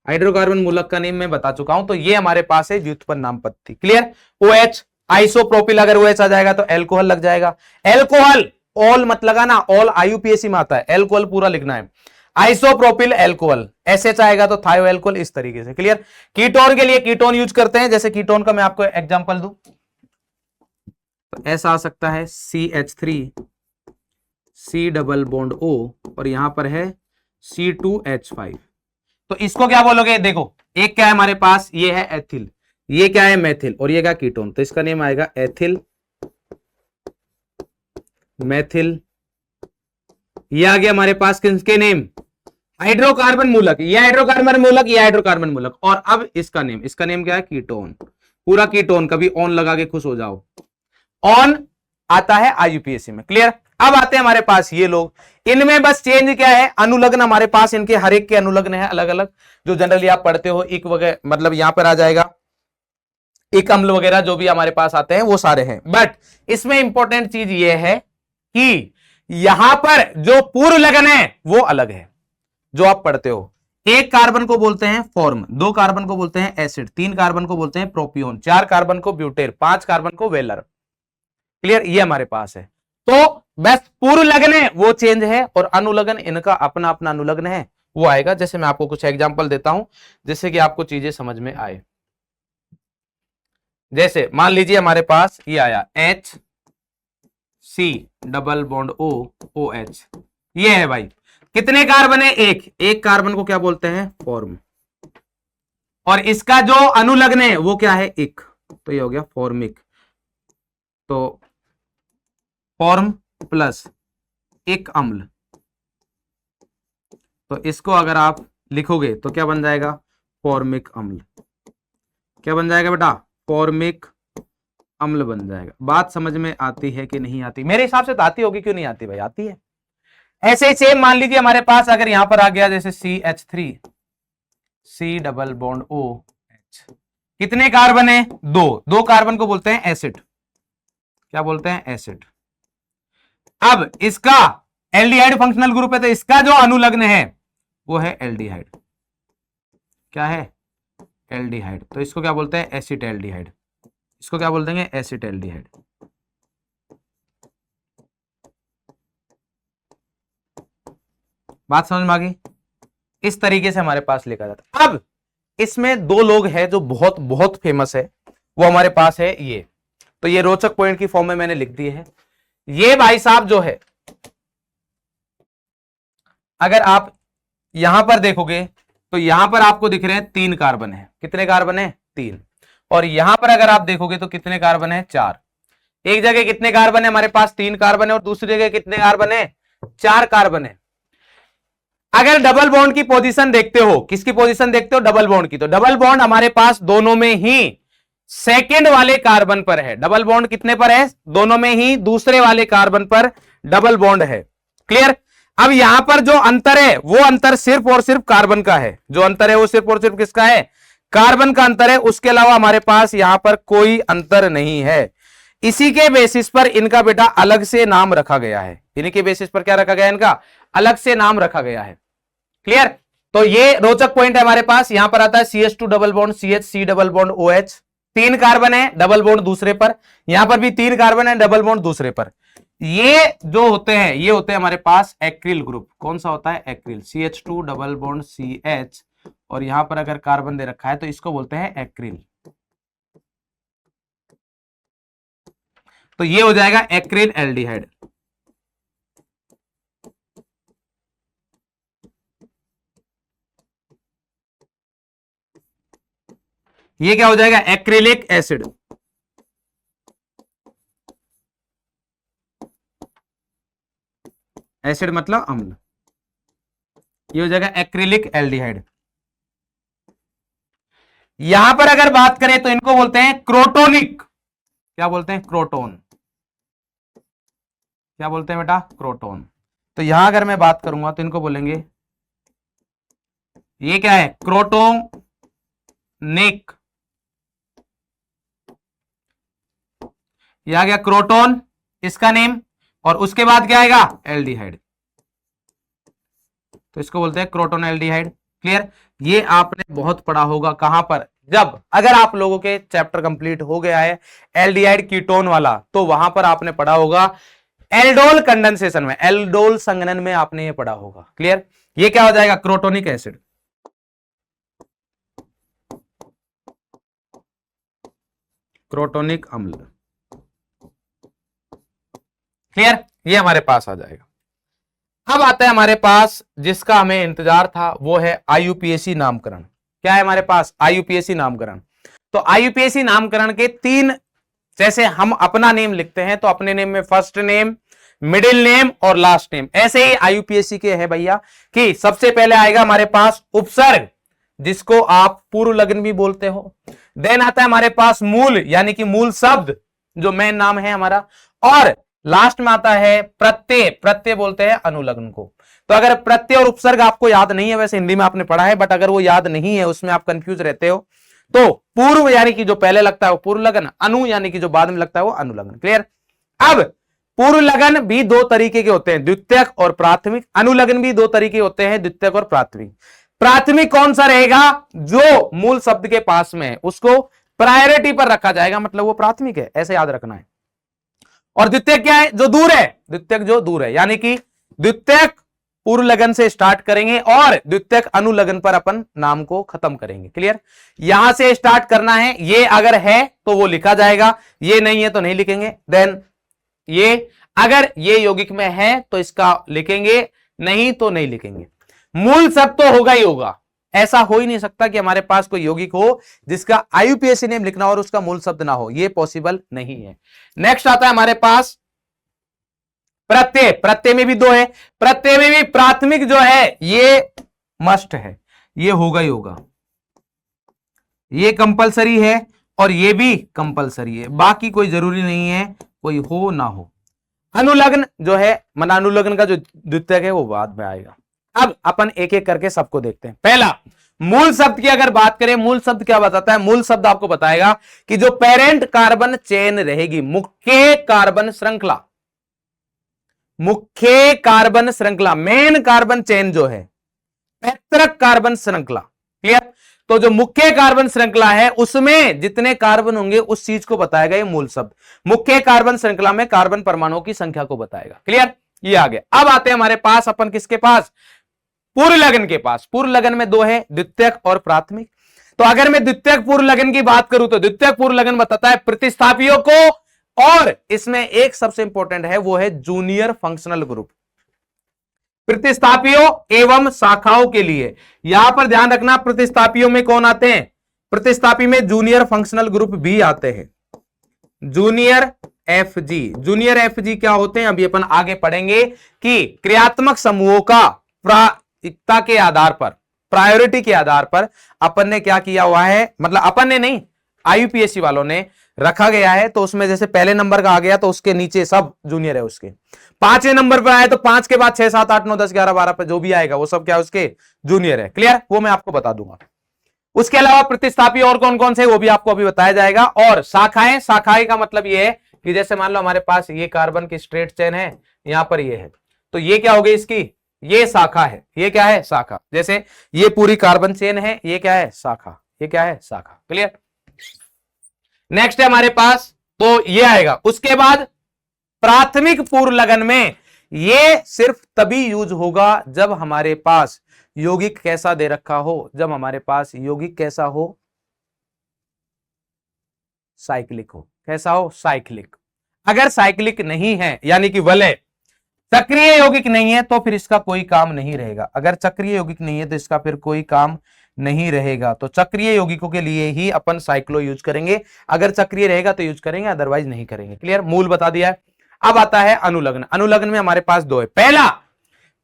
हाइड्रोकार्बन मूलक का नेम मैं बता चुका हूं। तो ये हमारे पास है व्युत्पन्न नाम पद्धति। क्लियर, OH, आइसोप्रोपिल, अगर OH आ जाएगा तो एल्कोहल लग जाएगा। एल्कोहल, ऑल मत लगाना, ऑल IUPAC में आता है, एल्कोहल पूरा लिखना है। आइसोप्रोपिल एल्कोहल, SH आएगा तो थायो एल्कोहल, इस तरीके से। क्लियर, कीटोन के लिए कीटोन यूज करते हैं, जैसे कीटोन का मैं आपको एग्जांपल दूं तो ऐसा आ सकता है CH3, C double bond O, और यहां पर है C2H5। तो इसको क्या बोलोगे? देखो, एक क्या है हमारे पास? ये है एथिल, ये क्या है? मेथिल, और ये क्या? कीटोन। तो इसका नेम आएगा एथिल, मेथिल। ये आ गया हमारे पास किसके नेम? हाइड्रोकार्बन मूलक। ये हाइड्रोकार्बन मूलक, ये हाइड्रोकार्बन मूलक। और अब इसका नेम क्या है? कीटोन, पूरा कीटोन। कभी ऑन लगा के खुश हो जाओ, ऑन आता है IUPAC में। क्लियर, अब आते हैं हमारे पास ये लोग, इनमें बस चेंज क्या है? अनुलग्न हमारे पास इनके हर एक के अनुलग्न है अलग अलग, जो जनरली आप पढ़ते हो, इक वगैरह, मतलब यहां पर आ जाएगा इक अम्ल वगैरह, जो भी हमारे पास आते हैं वो सारे हैं। बट इसमें इंपॉर्टेंट चीज ये है कि यहां पर जो पूर्व लगन है वो अलग है, जो आप पढ़ते हो। एक कार्बन को बोलते हैं फॉर्म, 2 कार्बन को बोलते हैं एसिड, 3 कार्बन को बोलते हैं प्रोपियोन, 4 कार्बन को ब्यूटेर, 5 कार्बन को वेलर। क्लियर, ये हमारे पास है। तो बस पूर्व लगन है वो चेंज है, और अनुलग्न इनका अपना अपना अनुलग्न है, वो आएगा। जैसे मैं आपको कुछ एग्जांपल देता हूं, जिससे कि आपको चीजें समझ में आए। जैसे मान लीजिए हमारे पास ये आया HC डबल बॉन्ड OH, ये है भाई, कितने कार्बन है? एक कार्बन को क्या बोलते हैं? फॉर्म, और इसका जो अनुलग्न है वो क्या है? इक, तो ये हो गया फॉर्मिक। तो फॉर्म प्लस इक अम्ल, तो इसको अगर आप लिखोगे तो क्या बन जाएगा? फॉर्मिक अम्ल। क्या बन जाएगा बेटा? फॉर्मिक अम्ल बन जाएगा। बात समझ में आती है कि नहीं आती? मेरे हिसाब से तो आती होगी, क्यों नहीं आती भाई? आती है। ऐसे ही सेम मान लीजिए हमारे पास अगर यहां पर आ गया जैसे CH3, C double bond OH, कितने कार्बन है? 2 कार्बन को बोलते हैं एसिड। क्या बोलते हैं? एसिड। अब इसका एल्डिहाइड फंक्शनल ग्रुप है, तो इसका जो अनुलग्न है वो है एल्डिहाइड। क्या है? एल्डिहाइड। तो इसको क्या बोलते हैं? एसिटैल्डिहाइड। इसको क्या बोल देंगे? एसिटैल्डिहाइड। बात समझ में आ गई? इस तरीके से हमारे पास लिखा जाता है। अब इसमें 2 लोग हैं जो बहुत बहुत फेमस है, वो हमारे पास है ये। तो ये रोचक पॉइंट की फॉर्म में मैंने लिख दिए है। ये भाई साहब जो है, अगर आप यहां पर देखोगे तो यहां पर आपको दिख रहे हैं 3 कार्बन है। कितने कार्बन है? 3। और यहां पर अगर आप देखोगे तो कितने कार्बन है? 4। एक जगह कितने कार्बन है हमारे पास? 3 कार्बन है, और दूसरी जगह कितने कार्बन है? 4 कार्बन है। अगर डबल बॉन्ड की पोजीशन देखते हो, किसकी पोजीशन देखते हो? डबल बॉन्ड की। तो डबल बॉन्ड हमारे पास दोनों में ही सेकंड वाले कार्बन पर है। डबल बॉन्ड कितने पर है? दोनों में ही दूसरे वाले कार्बन पर डबल बॉन्ड है। क्लियर? अब यहां पर जो अंतर है वो अंतर सिर्फ और सिर्फ कार्बन का है। जो अंतर है वो सिर्फ और सिर्फ किसका है? कार्बन का अंतर है। उसके अलावा हमारे पास यहां पर कोई अंतर नहीं है। इसी के बेसिस पर इनका बेटा अलग से नाम रखा गया है। इन्हीं के बेसिस पर क्या रखा गया? इनका अलग से नाम रखा गया है। क्लियर? तो ये रोचक पॉइंट है हमारे पास। यहां पर आता है CH2 double bond CH, C double bond OH, 3 carbon है, डबल बॉन्ड दूसरे पर, यहां पर भी 3 कार्बन है, डबल बॉन्ड दूसरे पर। ये जो होते हैं ये होते हैं हमारे पास एक्रिल ग्रुप। कौन सा होता है? Acryl. CH2 double bond CH और यहां पर अगर कार्बन दे रखा है तो इसको बोलते हैं एक्रिल। तो ये हो जाएगा एक्रिल एल्डिहाइड। ये क्या हो जाएगा? Acrylic acid. एसिड मतलब अम्ल। ये हो जाएगा एक्रिलिक एल्डिहाइड। यहां पर अगर बात करें तो इनको बोलते हैं क्रोटोनिक। क्या बोलते हैं? क्रोटोन। क्या बोलते हैं बेटा? क्रोटोन। तो यहां अगर मैं बात करूंगा तो इनको बोलेंगे, ये क्या है? क्रोटोनिक। यह आ गया क्रोटोन इसका नेम, और उसके बाद क्या आएगा? एल्डिहाइड। तो इसको बोलते हैं क्रोटोन एल्डिहाइड। क्लियर? ये आपने बहुत पढ़ा होगा। कहां पर? जब अगर आप लोगों के चैप्टर कंप्लीट हो गया है एल्डिहाइड कीटोन वाला, तो वहां पर आपने पढ़ा होगा एल्डोल कंडेंसेशन में, एल्डोल संघनन में आपने ये पढ़ा होगा। क्लियर? ये क्या हो जाएगा? Crotonic acid. क्रोटोनिक अम्ल। क्लियर? ये हमारे पास आ जाएगा। अब आता है हमारे पास जिसका हमें इंतजार था, वो है IUPAC नामकरण। क्या है हमारे पास? IUPAC नामकरण। तो IUPAC नामकरण के 3, जैसे हम अपना नेम लिखते हैं तो अपने नेम में फर्स्ट नेम, मिडिल नेम और लास्ट नेम, ऐसे ही IUPAC के है भैया कि सबसे पहले आएगा हमारे पास उपसर्ग, जिसको आप पूर्व लग्न भी बोलते हो। देन आता है हमारे पास मूल, यानी कि मूल शब्द जो मेन नाम है हमारा, और लास्ट में आता है प्रत्यय। प्रत्यय बोलते हैं अनुलग्न को। तो अगर प्रत्यय और उपसर्ग आपको याद नहीं है, वैसे हिंदी में आपने पढ़ा है, बट अगर वो याद नहीं है, उसमें आप कंफ्यूज रहते हो, तो पूर्व यानी कि जो पहले लगता है वो पूर्व लगन, अनु यानी कि जो बाद में लगता है वो अनुलग्न। क्लियर? अब पूर्व लगन भी 2 तरीके के होते हैं, द्वितीयक और प्राथमिक। अनुलग्न भी 2 तरीके होते हैं, द्वितीयक और प्राथमिक। प्राथमिक कौन सा रहेगा? जो मूल शब्द के पास में है उसको प्रायोरिटी पर रखा जाएगा, मतलब वो प्राथमिक है, ऐसे याद रखना है। और द्वितीयक क्या है? जो दूर है। द्वितीयक जो दूर है, यानी कि द्वितीयक पूर्व लगन से स्टार्ट करेंगे और द्वितीयक अनुलग्न पर अपन नाम को खत्म करेंगे। क्लियर? यहां से स्टार्ट करना है। ये अगर है तो वो लिखा जाएगा, ये नहीं है तो नहीं लिखेंगे। देन ये अगर ये यौगिक में है तो इसका लिखेंगे, नहीं तो नहीं लिखेंगे। मूल शब्द तो होगा ही होगा। ऐसा हो ही नहीं सकता कि हमारे पास कोई यौगिक हो जिसका IUPAC नेम लिखना हो और उसका मूल शब्द ना हो, ये पॉसिबल नहीं है। नेक्स्ट आता है हमारे पास प्रत्यय। प्रत्यय में भी 2 है। प्रत्यय में भी प्राथमिक जो है ये मस्ट है, ये होगा ही होगा, ये कंपलसरी है, और ये भी कंपलसरी है, बाकी कोई जरूरी नहीं है कोई हो ना हो। अनुलग्न जो है, मन अनुलग्न का जो द्वितीयक है वो बाद में आएगा। अब अपन एक एक करके सबको देखते हैं। पहला, मूल शब्द की अगर बात करें, मूल शब्द क्या बताता है? मूल शब्द आपको बताएगा कि जो पेरेंट कार्बन चेन रहेगी, मुख्य कार्बन श्रृंखला, मुख्य कार्बन श्रृंखला, मेन कार्बन चेन जो है, पैतृक कार्बन श्रृंखला। क्लियर? तो जो मुख्य कार्बन श्रृंखला है उसमें जितने कार्बन होंगे उस चीज को बताएगा ये मूल शब्द। मुख्य कार्बन श्रृंखला में कार्बन परमाणुओं की संख्या को बताएगा। क्लियर? ये आ गया। अब आते हैं हमारे पास अपन किसके पास? पूर्व लगन के पास। पूर्व लगन में 2 है, द्वितीयक और प्राथमिक। तो अगर मैं द्वितीयक पूर्व लगन की बात करूं तो द्वितीयक पूर्व लगन बताता है प्रतिस्थापियों को, और इसमें एक सबसे इंपॉर्टेंट है, वो है जूनियर फंक्शनल ग्रुप। प्रतिस्थापियों एवं शाखाओं के लिए यहां पर ध्यान रखना, प्रतिस्थापियों में कौन आते हैं? प्रतिस्थापी में जूनियर फंक्शनल ग्रुप भी आते हैं, जूनियर FG। जूनियर FG क्या होते हैं अभी अपन आगे पढ़ेंगे कि क्रियात्मक समूहों का प्राथमिकता के आधार पर, प्रायोरिटी के आधार पर अपन ने क्या किया हुआ है, मतलब अपन ने नहीं, IUPAC वालों ने रखा गया है। तो उसमें जैसे पहले नंबर का आ गया तो उसके नीचे सब जूनियर है, उसके 5वें नंबर पर आए तो 5 के बाद 6, 7, 8, 9, 10, 11, 12 पर जो भी आएगा वो सब क्या है? उसके जूनियर है। क्लियर? वो मैं आपको बता दूंगा। उसके अलावा प्रतिस्थापी और कौन कौन से वो भी आपको अभी बताया जाएगा। और शाखाएं, शाखाएं का मतलब ये है कि जैसे मान लो हमारे पास ये कार्बन की स्ट्रेट चेन है, यहां पर ये है, तो ये क्या हो गई? इसकी ये शाखा है, ये क्या है, शाखा। जैसे ये पूरी कार्बन चेन है, ये क्या है, शाखा, ये क्या है, शाखा। क्लियर। नेक्स्ट है हमारे पास, तो ये आएगा। उसके बाद प्राथमिक पूर्व लगन में ये सिर्फ तभी यूज होगा जब हमारे पास यौगिक कैसा दे रखा हो, जब हमारे पास यौगिक कैसा हो, साइक्लिक हो। कैसा हो, साइक्लिक। अगर साइक्लिक नहीं है यानी कि वलय चक्रीय यौगिक नहीं है तो फिर इसका कोई काम नहीं रहेगा। अगर चक्रीय यौगिक नहीं है तो इसका फिर कोई काम नहीं रहेगा। तो चक्रीय यौगिकों के लिए ही अपन साइक्लो यूज करेंगे, अगर चक्रीय रहेगा तो यूज करेंगे, अदरवाइज नहीं करेंगे। क्लियर, मूल बता दिया है। अब आता है अनुलग्न। अनुलग्न में हमारे पास दो है। पहला,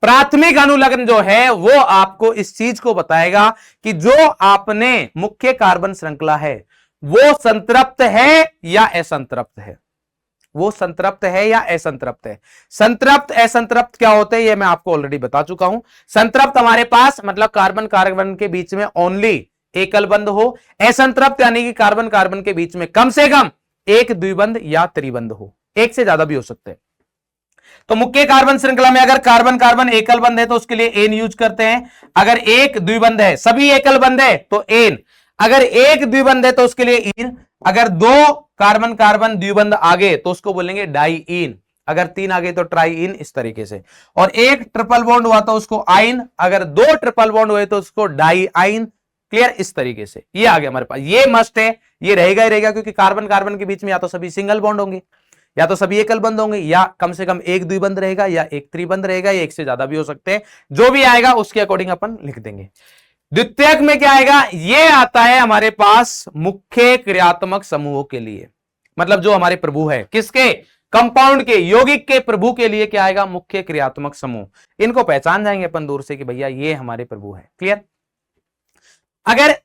प्राथमिक अनुलग्न जो है वो आपको इस चीज को बताएगा कि जो आपने मुख्य कार्बन श्रृंखला है वो संतृप्त है या असंतृप्त है, वो संतृप्त है या असंतृप्त है। संतृप्त असंतृप्त क्या होते हैं ये मैं आपको ऑलरेडी बता चुका हूं। संतृप्त हमारे पास मतलब कार्बन कार्बन के बीच में ओनली एकल बंध हो, असंतृप्त यानी कि कार्बन कार्बन के बीच में कम से कम एक द्विबंध या त्रिबंध हो, एक से ज्यादा भी हो सकते हैं। तो मुख्य कार्बन श्रृंखला में अगर कार्बन कार्बन एकल बंध है तो उसके लिए एन यूज करते हैं। अगर एक द्विबंध है, सभी एकल बंध है तो एन। अगर एक द्विबंध है तो उसके लिए इन। अगर दो कार्बन कार्बन द्विबंध आगे तो उसको बोलेंगे डाई इन। अगर तीन आगे तो ट्राई इन, इस तरीके से। और एक ट्रिपल बॉन्ड हुआ तो उसको आइन। अगर दो ट्रिपल बॉन्ड हुए तो उसको डाई आइन। क्लियर, इस तरीके से ये आ गया हमारे पास। ये मस्ट है, ये रहेगा ही रहेगा, क्योंकि कार्बन कार्बन के बीच में या तो सभी सिंगल बॉन्ड होंगे या तो सभी एकल बंध होंगे या कम से कम एक द्विबंध रहेगा या एक त्रिबंध रहेगा या एक से ज्यादा भी हो सकते हैं। जो भी आएगा उसके अकॉर्डिंग अपन लिख देंगे। द्वितीयक में क्या आएगा, ये आता है हमारे पास मुख्य क्रियात्मक समूहों के लिए, मतलब जो हमारे प्रभु है, किसके, कंपाउंड के, यौगिक के प्रभु के लिए क्या आएगा, मुख्य क्रियात्मक समूह। इनको पहचान जाएंगे अपन दूर से कि भैया ये हमारे प्रभु है। क्लियर। अगर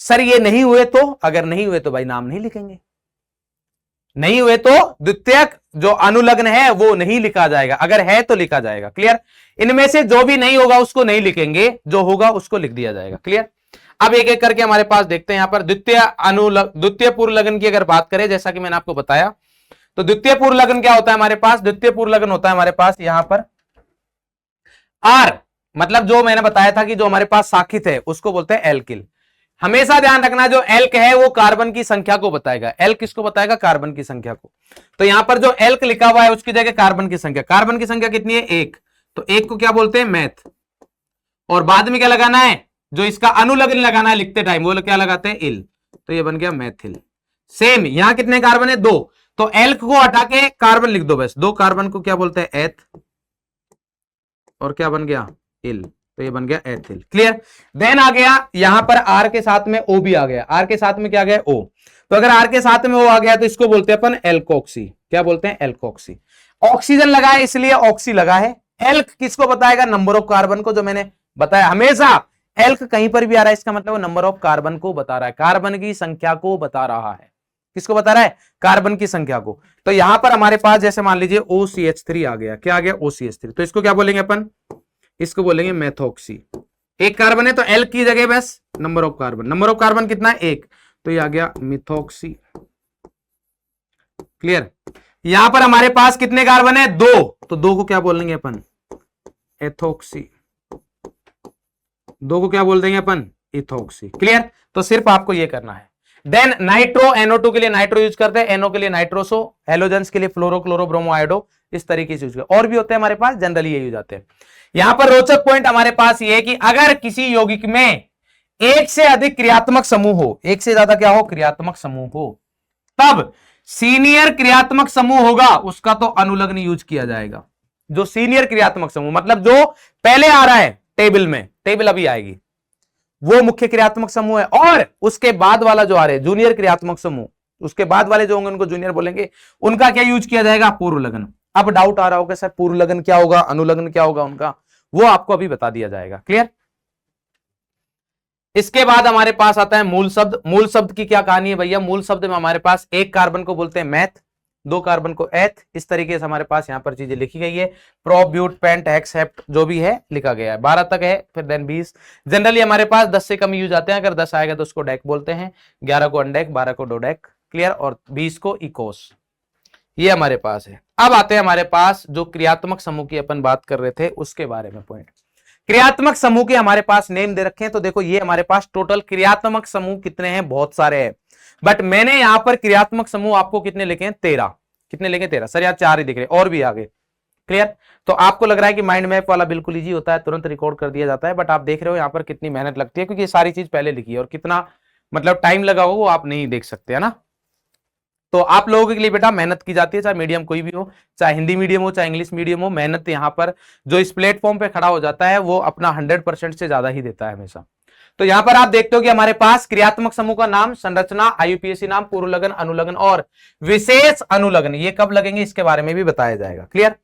सर ये नहीं हुए तो, अगर नहीं हुए तो भाई नाम नहीं लिखेंगे, नहीं हुए तो द्वितीयक जो अनुलग्न है वो नहीं लिखा जाएगा, अगर है तो लिखा जाएगा। क्लियर। इनमें से जो भी नहीं होगा उसको नहीं लिखेंगे, जो होगा उसको लिख दिया जाएगा। क्लियर। अब एक एक करके हमारे पास देखते हैं। यहां पर द्वितीय पूर्व लगन की अगर बात करें, जैसा कि मैंने आपको बताया, तो द्वितीय पूर्व लगन क्या होता है हमारे पास, द्वितीय पूर्व लगन होता है हमारे पास यहां पर आर, मतलब जो मैंने बताया था कि जो हमारे पास शाखित है उसको बोलते हैं एल्किल। हमेशा ध्यान रखना जो एल्क है वो कार्बन की संख्या को बताएगा। एल्क किसको बताएगा, कार्बन की संख्या को। तो यहां पर जो एल्क लिखा हुआ है उसकी जगह कार्बन की संख्या, कार्बन की संख्या कितनी है, एक। तो एक को क्या बोलते हैं, मैथ। और बाद में क्या लगाना है, जो इसका अनुलग्न लगाना है लिखते टाइम, वो क्या लगाते हैं, इल। तो ये बन गया मैथिल। सेम यहां कितने कार्बन है, दो। तो एल्क को हटा के कार्बन लिख दो बस। दो कार्बन को क्या बोलते हैं, एथ। और क्या बन गया, इल। तो ये बन गया एथिल। क्लियर। देन आ गया यहां पर आर के साथ में ओ भी आ गया। आर के साथ में क्या गया, ओ। तो अगर आर के साथ में ओ आ गया तो इसको बोलते हैं अपन एल्कोक्सी। क्या बोलते हैं, एल्कोक्सी। ऑक्सीजन लगा है इसलिए ऑक्सी लगा है। एल्क किसको बताएगा, नंबर ऑफ कार्बन को, जो मैंने बताया हमेशा एल्क कहीं पर भी आ रहा है इसका मतलब नंबर ऑफ कार्बन को बता रहा है, कार्बन की संख्या को बता रहा है। किसको बता रहा है, कार्बन की संख्या को। तो यहां पर हमारे पास जैसे मान लीजिए OCH3 आ गया। क्या आ गया, OCH3। तो इसको क्या बोलेंगे अपन, इसको बोलेंगे मेथोक्सी। एक कार्बन है तो एल की जगह बस number of carbon. Number of carbon कितना है, एक। तो ये आ गया मिथोक्सी। क्लियर। यहां पर हमारे पास कितने कार्बन है, दो। तो दो को क्या बोलेंगे अपन, एथोक्सी। दो को क्या बोल देंगे अपन, इथोक्सी। क्लियर। तो सिर्फ आपको ये करना है। देन नाइट्रो, NO2 के लिए नाइट्रो यूज करते हैं, NO के लिए नाइट्रोसो, हेलोजेंस के लिए फ्लोरो क्लोरो ब्रोमो आयोडो, इस तरीके से यूज करते हैं। और भी होते हैं हमारे पास, जनरली ये यूज आते हैं। यहां पर रोचक पॉइंट हमारे पास ये है कि अगर किसी यौगिक में एक से अधिक क्रियात्मक समूह हो, एक से ज्यादा क्या हो, क्रियात्मक समूह हो, तब सीनियर क्रियात्मक समूह होगा उसका तो अनुलग्न यूज किया जाएगा। जो सीनियर क्रियात्मक समूह मतलब जो पहले आ रहा है टेबल में, टेबल अभी आएगी, वो मुख्य क्रियात्मक समूह है। और उसके बाद वाला जो आ रहे जूनियर क्रियात्मक समूह, उसके बाद वाले जो होंगे उनको जूनियर बोलेंगे, उनका क्या यूज किया जाएगा, पूर्व लगन। अब डाउट आ रहा होगा सर पूर्व लगन क्या होगा, अनुलग्न क्या होगा उनका, वो आपको अभी बता दिया जाएगा। क्लियर। इसके बाद हमारे पास आता है मूल शब्द। मूल शब्द की क्या कहानी है भैया, मूल शब्द में हमारे पास एक कार्बन को बोलते हैं मैथ, दो कार्बन को एथ। इस तरीके से हमारे पास यहां पर चीजें लिखी गई है। Pro, but, pent, hex, hept जो भी है लिखा गया है। 12 तक है, फिर देन 20। जनरली हमारे पास 10 से कम यूज आते हैं। अगर 10 आएगा तो उसको डेक बोलते हैं, 11 को अनडेक, 12 को डोडेक। क्लियर। और 20 को इकोस। ये हमारे पास है। अब आते हैं हमारे पास जो क्रियात्मक समूह की अपन बात कर रहे थे उसके बारे में पॉइंट। क्रियात्मक समूह के हमारे पास नेम दे रखे हैं, तो देखो ये हमारे पास टोटल क्रियात्मक समूह कितने हैं, बहुत सारे हैं, बट मैंने यहां पर क्रियात्मक समूह आपको कितने लिखे हैं, 13। कितने लिखे, 13 सर, यार 4 ही दिख रहे, और भी आगे। क्लियर? तो आपको लग रहा है कि माइंड मैप वाला बिल्कुल इजी होता है, तुरंत रिकॉर्ड कर दिया जाता है, बट आप देख रहे हो यहां पर कितनी मेहनत लगती है, क्योंकि ये सारी चीज पहले लिखी है और कितना मतलब टाइम लगा हो वो आप नहीं देख सकते, है ना। तो आप लोगों के लिए बेटा मेहनत की जाती है, चाहे मीडियम कोई भी हो, चाहे हिंदी मीडियम हो चाहे इंग्लिश मीडियम हो, मेहनत यहां पर जो इस प्लेटफॉर्म पे खड़ा हो जाता है वो अपना 100% से ज्यादा ही देता है हमेशा। तो यहां पर आप देखते हो कि हमारे पास क्रियात्मक समूह का नाम, संरचना, आईयूपीएसी नाम, पूर्व लगन, अनुलग्न और विशेष अनुलग्न, ये कब लगेंगे इसके बारे में भी बताया जाएगा। क्लियर?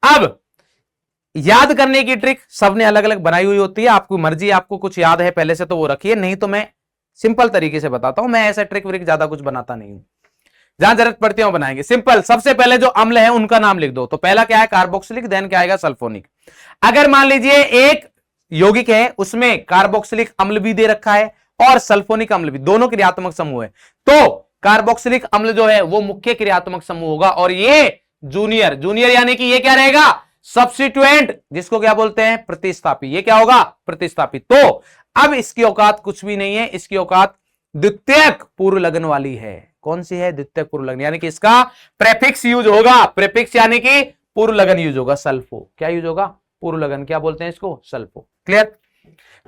अब याद करने की ट्रिक सबने अलग अलग बनाई हुई होती है, आपकी मर्जी, आपको कुछ याद है पहले से तो वो रखिए, नहीं तो मैं सिंपल तरीके से बताता हूं, मैं ऐसा ट्रिक व्रिक ज्यादा कुछ बनाता नहीं हूं, जहां जरूरत पड़ती है वो बनाएंगे। सिंपल, सबसे पहले जो अम्ल है उनका नाम लिख दो। तो पहला क्या है, कार्बोक्सिलिक, देन क्या आएगा, सल्फोनिक। अगर मान लीजिए एक यौगिक है उसमें कार्बोक्सिलिक अम्ल भी दे रखा है और सल्फोनिक अम्ल भी, दोनों क्रियात्मक समूह है, तो कार्बोक्सिलिक अम्ल जो है वो मुख्य क्रियात्मक समूह होगा और ये जूनियर, जूनियर यानी कि ये क्या रहेगा, सब्स्टिट्यूएंट, जिसको क्या बोलते हैं, प्रतिस्थापी। ये क्या होगा, प्रतिस्थापी। तो अब इसकी औकात कुछ भी नहीं है, इसकी औकात द्वितीयक पूर्व लगन वाली है। कौन सी है, द्वितीयक पूर्व लगन, यानी कि इसका प्रेफिक्स यूज होगा, प्रेफिक्स यानी कि पूर्व लगन यूज होगा, सल्फो। क्या यूज होगा, पूर्व लगन, क्या बोलते हैं इसको, सल्फो। क्लियर?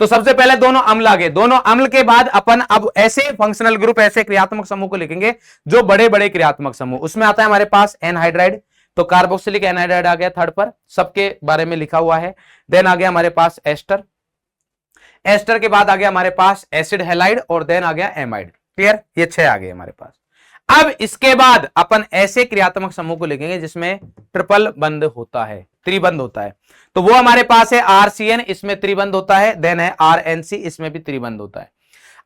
तो सबसे पहले दोनों अम्ल आ गए, दोनों अम्ल के बाद अपन अब ऐसे फंक्शनल ग्रुप, ऐसे क्रियात्मक समूह को लिखेंगे जो बड़े बड़े क्रियात्मक समूह। उसमें आता है हमारे पास एनहाइड्राइड, तो कार्बोक्सिलिक एनहाइड्राइड आ गया थर्ड पर, सबके बारे में लिखा हुआ है। देन आ गया हमारे पास एस्टर, एस्टर के बाद आ गया हमारे पास एसिड हैलाइड और देन आ गया एमाइड। क्लियर? ये 6 आ गए हमारे पास। अब इसके बाद अपन ऐसे क्रियात्मक समूह को लिखेंगे जिसमें ट्रिपल बंध होता है, त्रिबंध होता है, तो वो हमारे पास है आरसीएन, इसमें त्रिबंध होता है, देन है आरएनसी, इसमें भी त्रिबंध होता है।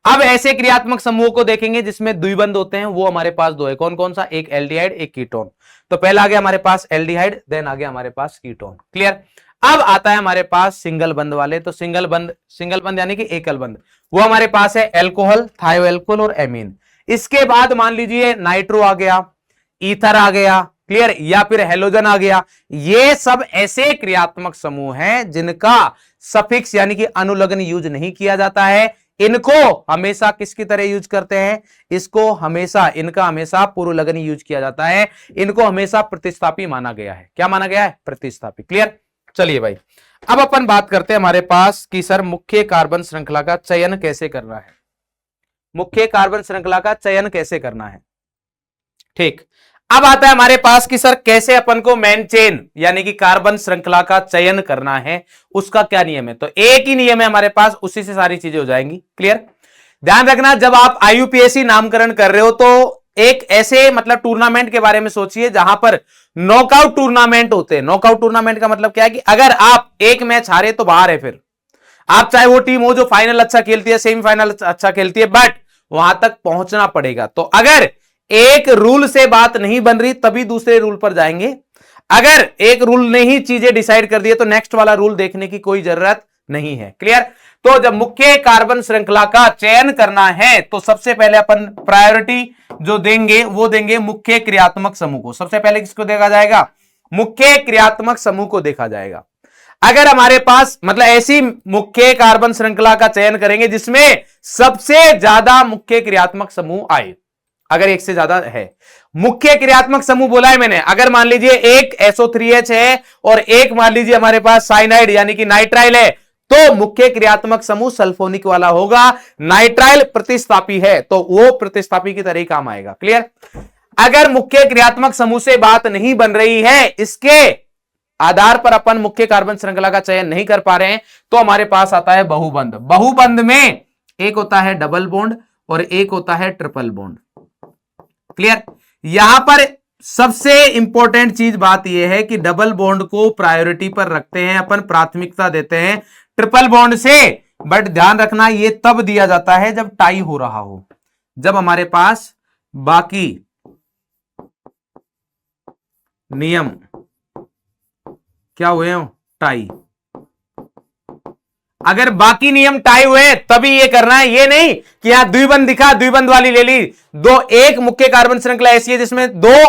अब ऐसे क्रियात्मक समूह को देखेंगे जिसमें द्विबंध होते हैं, वो हमारे पास 2 है। कौन कौन सा, एक एल्डिहाइड एक कीटोन। तो पहला आ गया हमारे पास एल्डिहाइड, देन आ गया हमारे पास कीटोन। क्लियर? अब आता है हमारे पास सिंगल बंध वाले, तो सिंगल बंध यानी कि एकल बंध, वो हमारे पास है एल्कोहल, थायोएल्कोहल और एमीन। इसके बाद मान लीजिए नाइट्रो आ गया, ईथर आ गया, क्लियर, या फिर हेलोजन आ गया। ये सब ऐसे क्रियात्मक समूह हैं जिनका सफिक्स यानी कि अनुलग्न यूज नहीं किया जाता है। इनको हमेशा किसकी तरह यूज करते हैं, इसको हमेशा, इनका हमेशा पूर्व लगन यूज किया जाता है, इनको हमेशा प्रतिस्थापी माना गया है। क्या माना गया है, प्रतिस्थापी। क्लियर? चलिए भाई, अब अपन बात करते हैं हमारे पास कि सर मुख्य कार्बन श्रृंखला का चयन कैसे करना है, मुख्य कार्बन श्रृंखला का चयन कैसे करना है। ठीक, अब आता है हमारे पास कि सर कैसे अपन को मेन चेन यानी कि कार्बन श्रृंखला का चयन करना है, उसका क्या नियम है। तो एक ही नियम है हमारे पास, उसी से सारी चीजें हो जाएंगी। क्लियर? ध्यान रखना, जब आप आईयूपीएसी नामकरण कर रहे हो तो एक ऐसे मतलब टूर्नामेंट के बारे में सोचिए जहां पर नॉकआउट टूर्नामेंट होते हैं। नॉकआउट टूर्नामेंट का मतलब क्या है कि अगर आप एक मैच हारे तो बाहर है, फिर आप चाहे वो टीम हो जो फाइनल अच्छा खेलती है, सेमीफाइनल अच्छा खेलती है, बट वहां तक पहुंचना पड़ेगा। तो अगर एक रूल से बात नहीं बन रही तभी दूसरे रूल पर जाएंगे, अगर एक रूल ने ही चीजें डिसाइड कर दी तो नेक्स्ट वाला रूल देखने की कोई जरूरत नहीं है। क्लियर? तो जब मुख्य कार्बन श्रृंखला का चयन करना है तो सबसे पहले अपन प्रायोरिटी जो देंगे वो देंगे मुख्य क्रियात्मक समूह को। सबसे पहले किसको देखा जाएगा, मुख्य क्रियात्मक समूह को देखा जाएगा। अगर हमारे पास मतलब ऐसी मुख्य कार्बन श्रृंखला का चयन करेंगे जिसमें सबसे ज्यादा मुख्य क्रियात्मक समूह आए, अगर एक से ज्यादा है, मुख्य क्रियात्मक समूह बोला है मैंने, अगर मान लीजिए एक SO3H है और एक मान लीजिए हमारे पास साइनाइड यानी कि नाइट्राइल है, तो मुख्य क्रियात्मक समूह सल्फोनिक वाला होगा। नाइट्राइल प्रतिस्थापी है तो वो प्रतिस्थापी की तरह ही काम आएगा। क्लियर? अगर मुख्य क्रियात्मक समूह से बात नहीं बन रही है, इसके आधार पर अपन मुख्य कार्बन श्रृंखला का चयन नहीं कर पा रहे हैं, तो हमारे पास आता है बहुबंध। बहुबंध में एक होता है डबल बॉन्ड और एक होता है ट्रिपल बॉन्ड। क्लियर? यहां पर सबसे इंपॉर्टेंट चीज बात यह है कि डबल बॉन्ड को प्रायोरिटी पर रखते हैं अपन, प्राथमिकता देते हैं ट्रिपल बॉन्ड से, बट ध्यान रखना ये तब दिया जाता है जब टाई हो रहा हो, जब हमारे पास बाकी नियम क्या हुए हो, टाई। अगर बाकी नियम टाई हुए तभी ये करना है, ये नहीं कि यहां द्विबंध दिखा, द्विबंध वाली ले ली। दो, एक मुख्य कार्बन श्रृंखला ऐसी है जिसमें 2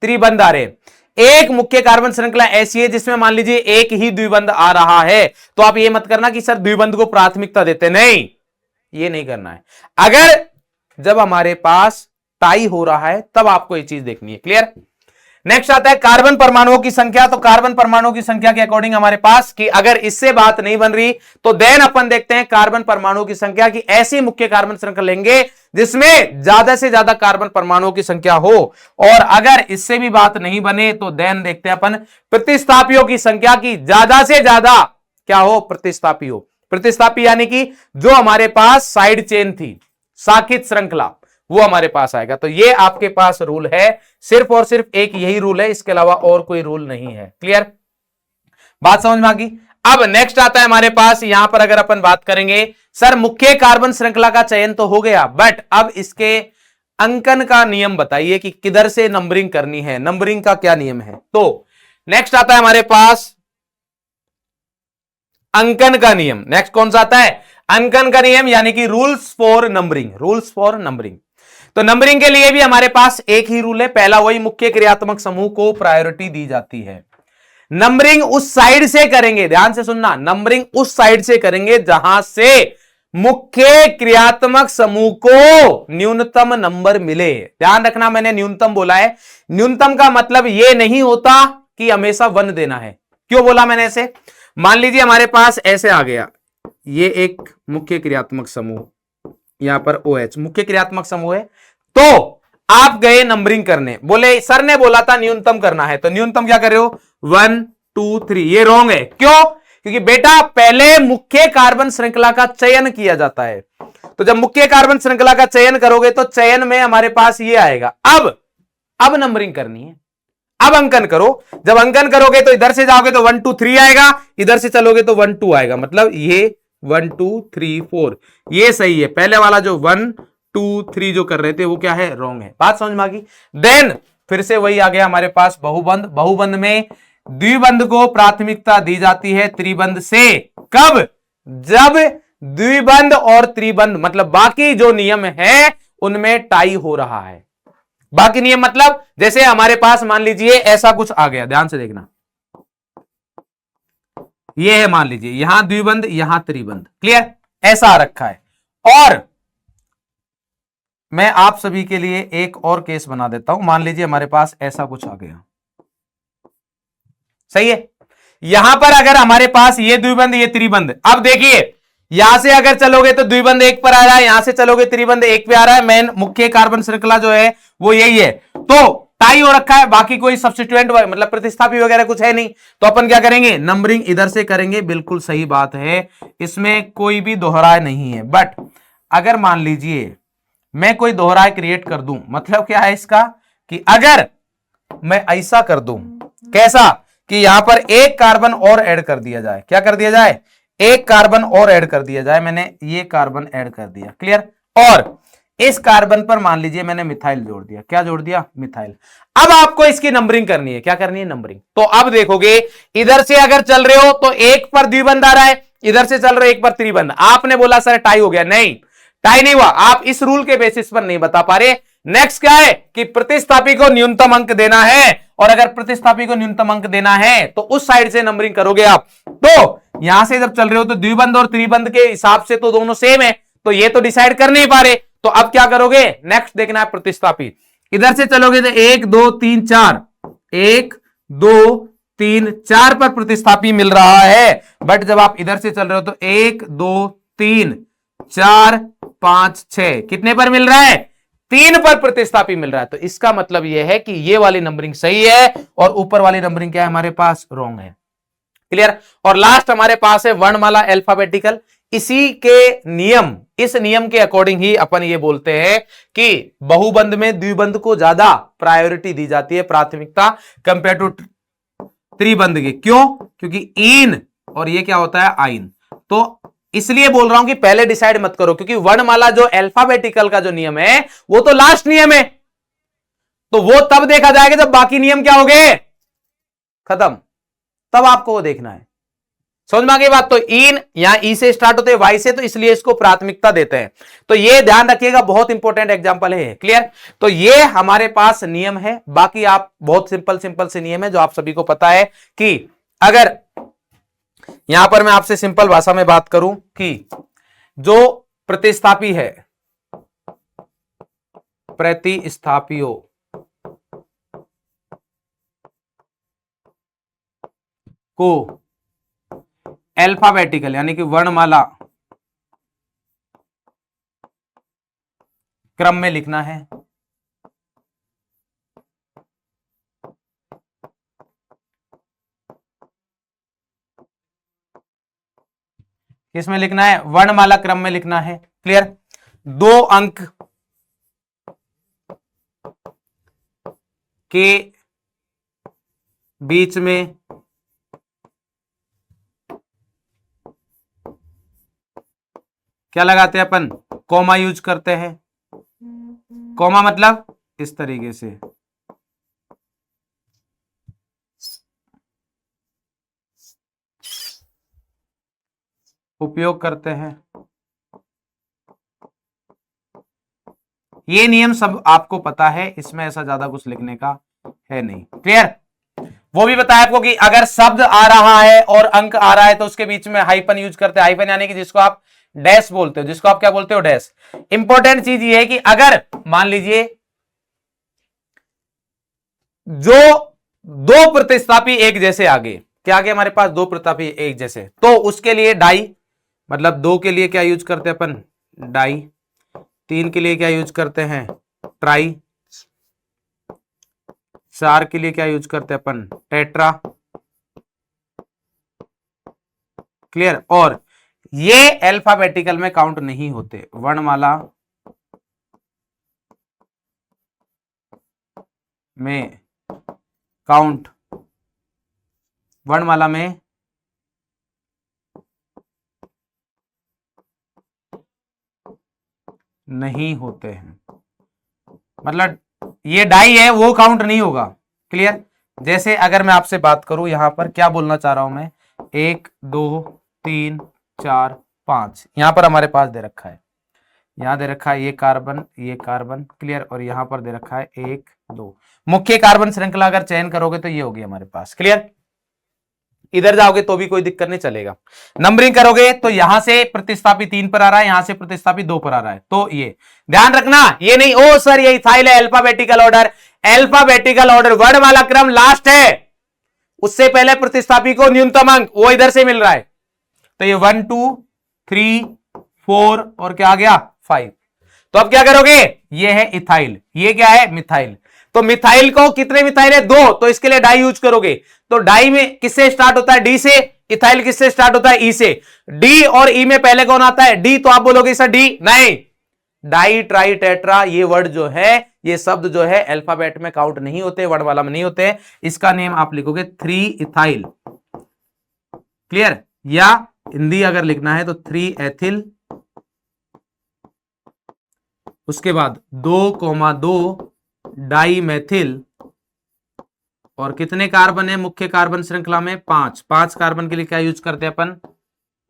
त्रिबंध आ रहे हैं। एक मुख्य कार्बन श्रृंखला ऐसी है जिसमें मान लीजिए एक ही द्विबंध आ रहा है, तो आप ये मत करना कि सर द्विबंध को प्राथमिकता देते, नहीं, ये नहीं करना है। अगर जब हमारे पास टाई हो रहा है तब आपको ये चीज देखनी है। क्लियर। नेक्स्ट आता है कार्बन परमाणुओं की संख्या। तो कार्बन परमाणुओं की संख्या के अकॉर्डिंग हमारे पास कि अगर इससे बात नहीं बन रही तो देन अपन देखते हैं कार्बन परमाणुओं की संख्या की ऐसी मुख्य कार्बन श्रृंखला लेंगे जिसमें ज्यादा से ज्यादा कार्बन परमाणुओं की संख्या हो, और अगर इससे भी बात नहीं बने तो देन देखते हैं अपन प्रतिस्थापियों की संख्या की ज्यादा से ज्यादा क्या हो, प्रतिस्थापी हो। प्रतिस्थापी यानी कि जो हमारे पास साइड चेन थी, साखित श्रृंखला, वो हमारे पास आएगा। तो ये आपके पास रूल है, सिर्फ और सिर्फ एक यही रूल है, इसके अलावा और कोई रूल नहीं है। क्लियर, बात समझ में आ गई। अब नेक्स्ट आता है हमारे पास, यहां पर अगर अपन बात करेंगे, सर मुख्य कार्बन श्रृंखला का चयन तो हो गया, बट अब इसके अंकन का नियम बताइए कि किधर से नंबरिंग करनी है, नंबरिंग का क्या नियम है। तो नेक्स्ट आता है हमारे पास अंकन का नियम। नेक्स्ट कौन सा आता है, अंकन का नियम, यानी कि rules for numbering. Rules for numbering, तो नंबरिंग के लिए भी हमारे पास एक ही रूल है, पहला वही, मुख्य क्रियात्मक समूह को प्रायोरिटी दी जाती है। नंबरिंग उस साइड से करेंगे, ध्यान से सुनना, नंबरिंग उस साइड से करेंगे जहां से मुख्य क्रियात्मक समूह को न्यूनतम नंबर मिले। ध्यान रखना, मैंने न्यूनतम बोला है, न्यूनतम का मतलब यह नहीं होता कि हमेशा 1 देना है। क्यों बोला मैंने ऐसे, मान लीजिए हमारे पास ऐसे आ गया, ये एक मुख्य क्रियात्मक समूह, यहां पर OH मुख्य क्रियात्मक समूह है, तो आप गए नंबरिंग करने, बोले सर ने बोला था न्यूनतम करना है, तो न्यूनतम क्या कर रहे हो, 1 2 3, ये रॉन्ग है। क्यों, क्योंकि बेटा पहले मुख्य कार्बन श्रृंखला का चयन किया जाता है, तो जब मुख्य कार्बन श्रृंखला का चयन करोगे तो चयन में हमारे पास ये आएगा। अब नंबरिंग करनी है, अब अंकन करो, जब अंकन करोगे तो इधर से जाओगे तो 1 2 3 आएगा, इधर से चलोगे तो 1 2 आएगा, मतलब ये 1 2 3 4 ये सही है। पहले वाला जो 1 2 3 जो कर रहे थे वो क्या है, रॉन्ग है। बात समझ में आ गई। देन फिर से वही आ गया हमारे पास बहुबंध। बहुबंध में द्विबंध को प्राथमिकता दी जाती है त्रिबंध से, कब, जब द्विबंध और त्रिबंध मतलब बाकी जो नियम है उनमें टाई हो रहा है। बाकी नियम मतलब जैसे हमारे पास मान लीजिए ऐसा कुछ आ गया, ध्यान से देखना, ये है मान लीजिए यहां द्विबंध यहां त्रिबंध, क्लियर, ऐसा आ रखा है। और मैं आप सभी के लिए एक और केस बना देता हूं, मान लीजिए हमारे पास ऐसा कुछ आ गया, सही है। यहां पर अगर हमारे पास ये द्विबंध ये त्रिबंध, अब देखिए यहां से अगर चलोगे तो द्विबंध 1 पर आ रहा है, यहां से चलोगे त्रिबंध 1 पे आ रहा है, मेन मुख्य कार्बन श्रृंखला जो है वो यही है, तो टाई हो रखा है, बाकी कोई सब्स्टिट्यूएंट मतलब प्रतिस्थापी वगैरह कुछ है नहीं, तो अपन क्या करेंगे, नंबरिंग इधर से करेंगे। बिल्कुल सही बात है, इसमें कोई भी दोहराए नहीं है। बट अगर मान लीजिए मैं कोई दोहराए क्रिएट कर दूं, मतलब क्या है इसका, कि अगर मैं ऐसा कर दूं, कैसा, कि यहां पर एक कार्बन और ऐड कर दिया जाए, क्या कर दिया जाए, एक कार्बन और ऐड कर दिया जाए, मैंने ये कार्बन ऐड कर दिया, क्लियर, और इस कार्बन पर मान लीजिए मैंने मिथाइल जोड़ दिया, क्या जोड़ दिया, मिथाइल। अब आपको इसकी नंबरिंग करनी है, क्या करनी है, नंबरिंग। तो अब देखोगे इधर से अगर चल रहे हो तो 1 पर द्विबंध आ रहा है, इधर से चल रहे हो 1 पर त्रिबंध। आपने बोला सर टाई हो गया, नहीं, टाई नहीं हुआ, आप इस रूल के बेसिस पर नहीं बता पा रहे। नेक्स्ट क्या है कि प्रतिस्थापी को न्यूनतम अंक देना है, और अगर प्रतिस्थापी को न्यूनतम अंक देना है तो उस साइड से नंबरिंग करोगे आप। तो यहां से जब चल रहे हो तो द्विबंध और त्रिबंध के हिसाब से तो दोनों सेम है, तो ये तो डिसाइड कर नहीं पा रहे, तो अब क्या करोगे, नेक्स्ट देखना है प्रतिस्थापी। इधर से चलोगे तो 1 2 3 4, 1 2 3 4 पर प्रतिस्थापी मिल रहा है, बट जब आप इधर से चल रहे हो तो 1 2 3 4 5 6 कितने पर मिल रहा है, 3 पर प्रतिस्थापी मिल रहा है। तो इसका मतलब यह है कि ये वाली नंबरिंग सही है और ऊपर वाली नंबरिंग क्या है हमारे पास, रॉन्ग है, क्लियर। और लास्ट हमारे पास है वर्णमाला अल्फाबेटिकल। इसी के नियम, इस नियम के अकॉर्डिंग ही अपन ये बोलते हैं कि बहुबंध में द्विबंध को ज्यादा प्रायोरिटी दी जाती है, प्राथमिकता, कंपेयर टू त्रिबंध के। क्यों, क्योंकि इन और ये क्या होता है, आइन। तो इसलिए बोल रहा हूं कि पहले डिसाइड मत करो, क्योंकि वर्णमाला जो अल्फाबेटिकल का जो नियम है वो तो लास्ट नियम है, तो वो तब देखा जाएगा जब बाकी नियम क्या हो गए, खत्म, तब आपको वो देखना है। समझ में आ गई बात। तो इन यहां ई से स्टार्ट होते हैं, वाई से, तो इसलिए इसको प्राथमिकता देते हैं। तो ये ध्यान रखिएगा, बहुत इंपॉर्टेंट एग्जांपल है। क्लियर। तो ये हमारे पास नियम है। बाकी आप बहुत सिंपल सिंपल से नियम है जो आप सभी को पता है कि अगर यहां पर मैं आपसे सिंपल भाषा में बात करूं कि जो प्रतिस्थापी है, प्रतिस्थापियों को अल्फाबेटिकल यानी कि वर्णमाला क्रम में लिखना है, किसमें लिखना है? वर्णमाला क्रम में लिखना है। क्लियर। 2 अंक के बीच में क्या लगाते हैं अपन? कॉमा यूज करते हैं। कॉमा मतलब इस तरीके से उपयोग करते हैं। ये नियम सब आपको पता है, इसमें ऐसा ज्यादा कुछ लिखने का है नहीं। क्लियर। वो भी बताया आपको कि अगर शब्द आ रहा है और अंक आ रहा है तो उसके बीच में हाइपन यूज करते हैं। हाइपन यानी कि जिसको आप डैश बोलते हो, जिसको आप क्या बोलते हो? डैश। इंपॉर्टेंट चीज ये है कि अगर मान लीजिए जो 2 प्रतिस्थापी एक जैसे आगे, क्या आगे हमारे पास 2 प्रतिस्थापी एक जैसे, तो उसके लिए डाई, मतलब 2 के लिए क्या यूज करते हैं अपन? डाई। 3 के लिए क्या यूज करते हैं? ट्राई। 4 के लिए क्या यूज करते हैं अपन? टेट्रा। क्लियर। और ये अल्फाबेटिकल में काउंट नहीं होते, वर्णमाला में काउंट, वर्णमाला में नहीं होते हैं। मतलब ये डाई है वो काउंट नहीं होगा। क्लियर। जैसे अगर मैं आपसे बात करूं, यहां पर क्या बोलना चाह रहा हूं मैं? 1 2 3 4 5 यहां पर हमारे पास दे रखा है, यहां दे रखा है ये कार्बन, ये कार्बन। क्लियर। और यहां पर दे रखा है 1 2। मुख्य कार्बन श्रृंखला अगर चयन करोगे तो ये होगी हमारे पास। क्लियर। इधर जाओगे तो भी कोई दिक्कत नहीं, चलेगा। नंबरिंग करोगे तो यहां से प्रतिस्थापी 3 पर आ रहा है, यहां से प्रतिस्थापी 2 पर आ रहा है। तो ये ध्यान रखना, ये नहीं ओ सर ये इथाइल है, अल्फाबेटिकल ऑर्डर। अल्फाबेटिकल ऑर्डर वर्णमाला क्रम लास्ट है, उससे पहले प्रतिस्थापी को न्यूनतम अंक वो इधर से मिल रहा है। तो ये 1 2 3 4 और क्या आ गया? 5। तो अब क्या करोगे? ये है इथाइल, ये क्या है? मिथाइल। तो मिथाइल को कितने मिथाइल है? 2, तो इसके लिए डाई यूज करोगे। तो डाई में किससे स्टार्ट होता है? डी से। इथाइल किससे स्टार्ट होता है? ई से। डी और ई में पहले कौन आता है? डी। तो आप बोलोगे सर डी नहीं, डाई ट्राई टेट्रा ये वर्ड जो है, ये शब्द जो है अल्फाबेट में काउंट नहीं होते, वर्णमाला में नहीं होते। इसका नेम आप लिखोगे 3 इथाइल। क्लियर। या हिंदी अगर लिखना है तो 3 एथिल, उसके बाद 2,2 डाई मैथिल। और कितने कार्बन है मुख्य कार्बन श्रृंखला में? 5। 5 कार्बन के लिए क्या यूज करते हैं अपन?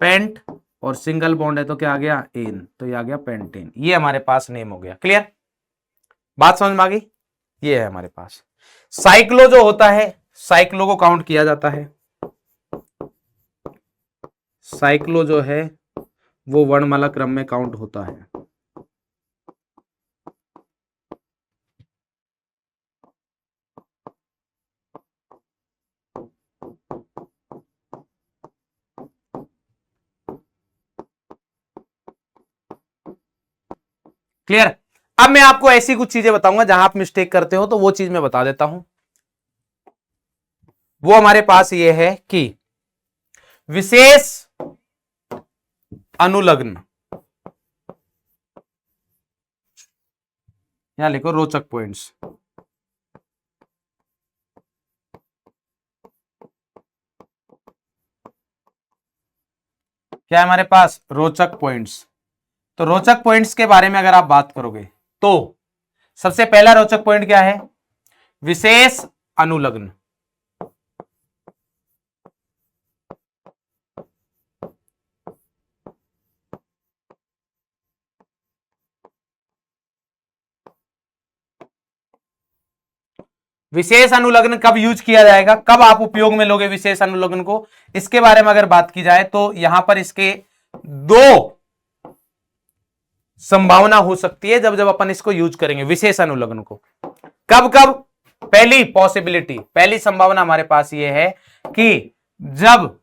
पेंट। और सिंगल बॉन्ड है तो क्या आ गया? एन। तो ये आ गया पेंटेन। ये हमारे पास नेम हो गया। क्लियर। बात समझ में आ गई? ये है हमारे पास। साइक्लो जो होता है, साइक्लो को काउंट किया जाता है। साइक्लो जो है वो वर्णमाला क्रम में काउंट होता है। क्लियर। अब मैं आपको ऐसी कुछ चीजें बताऊंगा जहां आप मिस्टेक करते हो, तो वो चीज मैं बता देता हूं। वो हमारे पास ये है कि विशेष अनुलग्न, यहां लिखो रोचक पॉइंट्स। क्या है हमारे पास? रोचक पॉइंट्स। तो रोचक पॉइंट्स के बारे में अगर आप बात करोगे तो सबसे पहला रोचक पॉइंट क्या है? विशेष अनुलग्न। विशेष अनुलग्न कब यूज किया जाएगा, कब आप उपयोग में लोगे विशेष अनुलग्न को, इसके बारे में अगर बात की जाए तो यहां पर इसके दो संभावना हो सकती है जब जब अपन इसको यूज करेंगे विशेष अनुलग्न को। कब कब? पहली पॉसिबिलिटी, पहली संभावना हमारे पास यह है कि जब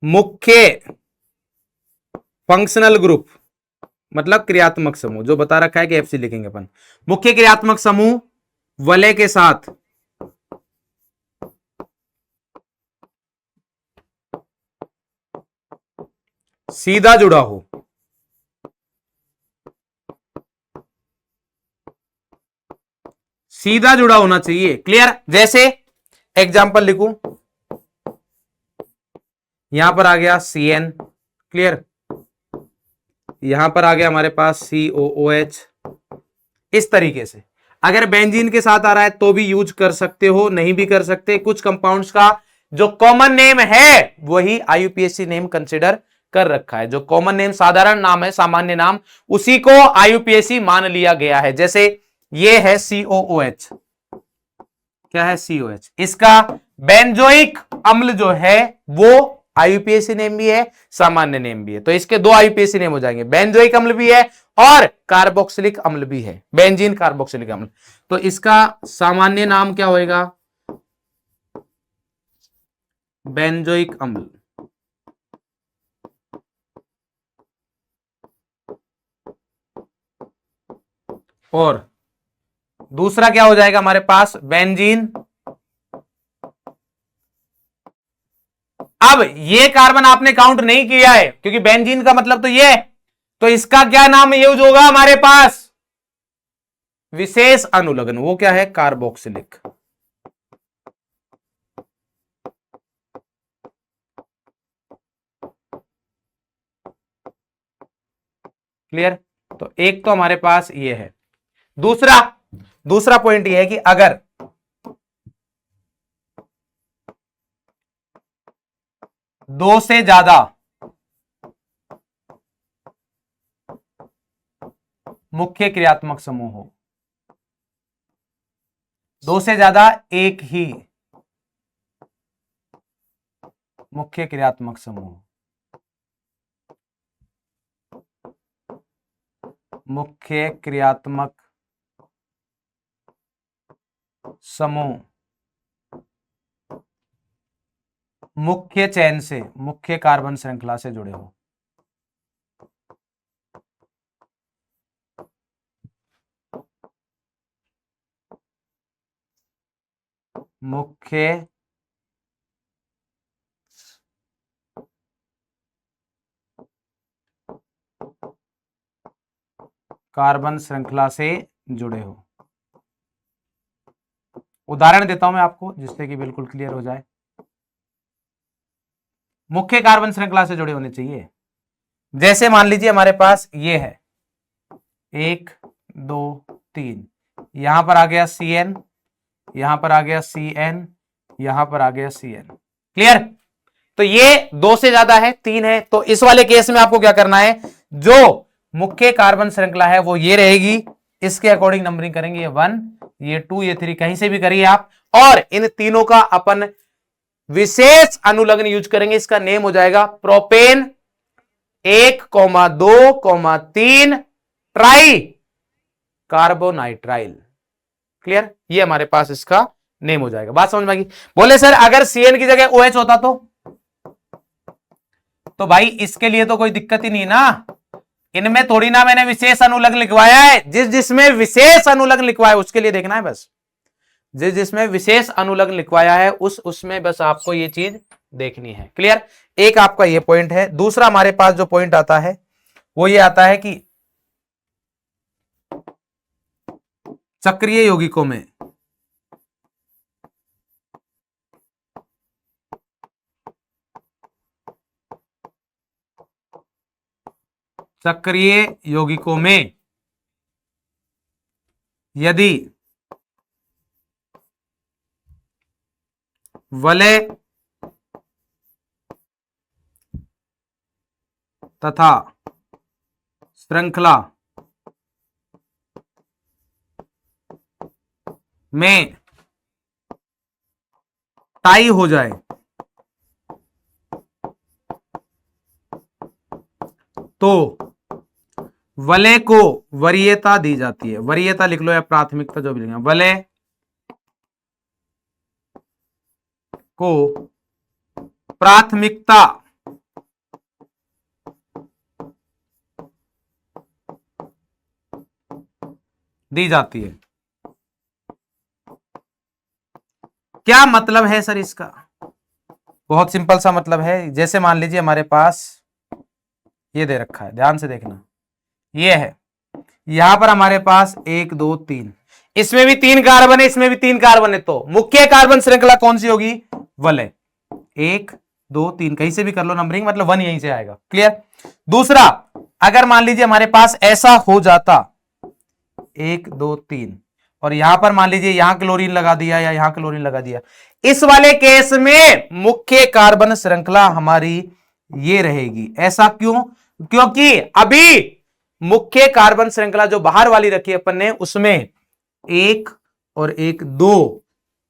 मुख्य फंक्शनल ग्रुप मतलब क्रियात्मक समूह, जो बता रखा है कि एफसी लिखेंगे अपन, मुख्य क्रियात्मक समूह वलय के साथ सीधा जुड़ा हो, सीधा जुड़ा होना चाहिए। क्लियर? जैसे एग्जांपल लिखूं, यहां पर आ गया CN, क्लियर, यहां पर आ गया हमारे पास COOH। इस तरीके से अगर बेंजीन के साथ आ रहा है तो भी यूज कर सकते हो, नहीं भी कर सकते। कुछ कंपाउंड्स का जो कॉमन नेम है वही IUPAC नेम कंसिडर कर रखा है, जो कॉमन नेम साधारण नाम है, सामान्य नाम, उसी को IUPAC मान लिया गया है। जैसे ये है COOH, क्या है COH, इसका बेंजोइक अम्ल जो है वो IUPAC नेम भी है, सामान्य नेम भी है, तो इसके दो IUPAC नेम हो जाएंगे, बेंजोइक अम्ल भी है और कार्बोक्सिलिक अम्ल भी है, बेंजीन कार्बोक्सिलिक अम्ल। तो इसका सामान्य नाम क्या होएगा? बेंजोइक अम्ल। और दूसरा क्या हो जाएगा हमारे पास? बेंजीन। अब ये कार्बन आपने काउंट नहीं किया है क्योंकि बेंजीन का मतलब तो ये है, तो इसका क्या नाम यूज होगा हमारे पास? विशेष अनुलग्न। वो क्या है? कार्बोक्सिलिक। क्लियर? तो एक तो हमारे पास ये है। दूसरा दूसरा पॉइंट ये है कि अगर दो से ज्यादा मुख्य क्रियात्मक समूह हो, दो से ज्यादा एक ही मुख्य क्रियात्मक समूह, मुख्य क्रियात्मक समूह मुख्य चेन से, मुख्य कार्बन श्रृंखला से जुड़े हो, मुख्य कार्बन श्रृंखला से जुड़े हो। उदाहरण देता हूं मैं आपको जिससे कि बिल्कुल क्लियर हो जाए। मुख्य कार्बन श्रृंखला से जुड़े होने चाहिए। जैसे मान लीजिए हमारे पास ये है 1 2 3, यहां पर आ गया CN, यहां पर आ गया CN, यहां पर आ गया CN। क्लियर? तो ये दो से ज्यादा है, 3 है, तो इस वाले केस में आपको क्या करना है? जो मुख्य कार्बन श्रृंखला है वो ये रहेगी, इसके अकॉर्डिंग नंबरिंग करेंगे, ये 1, ये 2, ये 3, कहीं से भी करिए आप, और इन तीनों का अपन विशेष अनुलग्न यूज करेंगे। इसका नेम हो जाएगा प्रोपेन 1,2,3 ट्राई कार्बोनाइट्राइल। क्लियर? ये हमारे पास इसका नेम हो जाएगा। बात समझ में आ गई? बोले सर अगर CN की जगह OH होता तो भाई इसके लिए तो कोई दिक्कत ही नहीं ना, इनमें थोड़ी ना मैंने विशेष अनुलग्न लिखवाया है, जिसमें विशेष अनुलग्न लिखवाया है उसके लिए देखना है बस, जिसमें विशेष अनुलग्न लिखवाया है उसमें बस आपको ये चीज देखनी है। क्लियर? एक आपका ये पॉइंट है। दूसरा हमारे पास जो पॉइंट आता है वो ये आता है कि चक्रीय यौगिकों में यदि वलय तथा श्रृंखला में टाई हो जाए तो वलय को वरीयता दी जाती है। वरीयता लिख लो या प्राथमिकता, जो भी लिखना, वलय को प्राथमिकता दी जाती है। क्या मतलब है सर इसका? बहुत सिंपल सा मतलब है। जैसे मान लीजिए हमारे पास ये दे रखा है, ध्यान से देखना, ये है, यहां पर हमारे पास 1 2 3, इसमें भी 3 कार्बन है, इसमें भी 3 कार्बन है, तो मुख्य कार्बन श्रृंखला कौन सी होगी? वलय। 1 2 3 कहीं से भी कर लो नंबरिंग, मतलब 1 यहीं से आएगा। क्लियर? दूसरा, अगर मान लीजिए हमारे पास ऐसा हो जाता 1 2 3 और यहां पर मान लीजिए यहां क्लोरीन लगा दिया या यहां क्लोरीन लगा दिया, इस वाले केस में मुख्य कार्बन श्रृंखला हमारी ये रहेगी। ऐसा क्यों? क्योंकि अभी मुख्य कार्बन श्रृंखला जो बाहर वाली रखी अपन ने, उसमें 1 और 1 2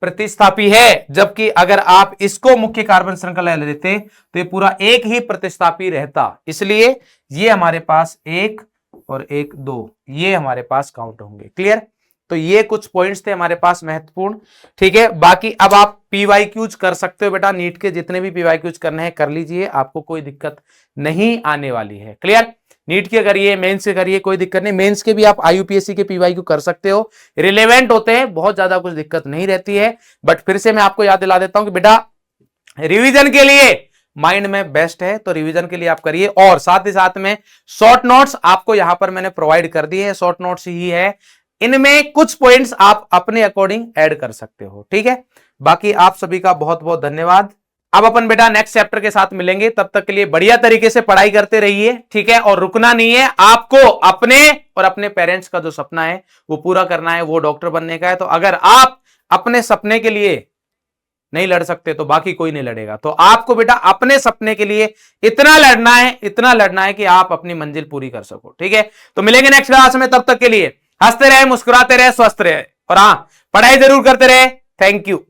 प्रतिस्थापी है, जबकि अगर आप इसको मुख्य कार्बन श्रृंखला लेते तो ये पूरा एक ही प्रतिस्थापी रहता। इसलिए ये हमारे पास 1 और 1 2 ये हमारे पास काउंट होंगे। क्लियर? तो ये कुछ पॉइंट्स थे हमारे पास महत्वपूर्ण। ठीक है, बाकी अब आप पीवाईक्यूज कर सकते हो बेटा, नीट के जितने भी पीवाईक्यूज करने हैं कर लीजिए, आपको कोई दिक्कत नहीं आने वाली है। क्लियर? नीट के करिए, मेंस के करिए, कोई दिक्कत नहीं। मेंस के भी आप आईयूपीएससी के पीवाईक्यू कर सकते हो, रिलेवेंट होते हैं, बहुत ज्यादा कुछ दिक्कत नहीं रहती है। बट फिर से मैं आपको याद दिला देता हूं कि बेटा रिवीजन के लिए माइंड में बेस्ट है, तो रिवीजन के लिए आप करिए। और साथ ही साथ में शॉर्ट नोट्स आपको यहां पर मैंने प्रोवाइड कर दिए हैं, शॉर्ट नोट्स ही है, इनमें कुछ पॉइंट्स आप अपने अकॉर्डिंग ऐड कर सकते हो। ठीक है, बाकी आप सभी का बहुत बहुत धन्यवाद। अब अपन बेटा नेक्स्ट चैप्टर के साथ मिलेंगे, तब तक के लिए बढ़िया तरीके से पढ़ाई करते रहिए। ठीक है, और रुकना नहीं है, आपको अपने और अपने पेरेंट्स का जो सपना है वो पूरा करना है, वो डॉक्टर बनने का है। तो अगर आप अपने सपने के लिए नहीं लड़ सकते तो बाकी कोई नहीं लड़ेगा। तो आपको बेटा अपने सपने के लिए इतना लड़ना है कि आप अपनी मंजिल पूरी कर सको। ठीक है, तो मिलेंगे नेक्स्ट क्लास में, तब तक के लिए हंसते रहे, मुस्कुराते रहे, स्वस्थ रहे, और हाँ, पढ़ाई जरूर करते रहे। Thank you.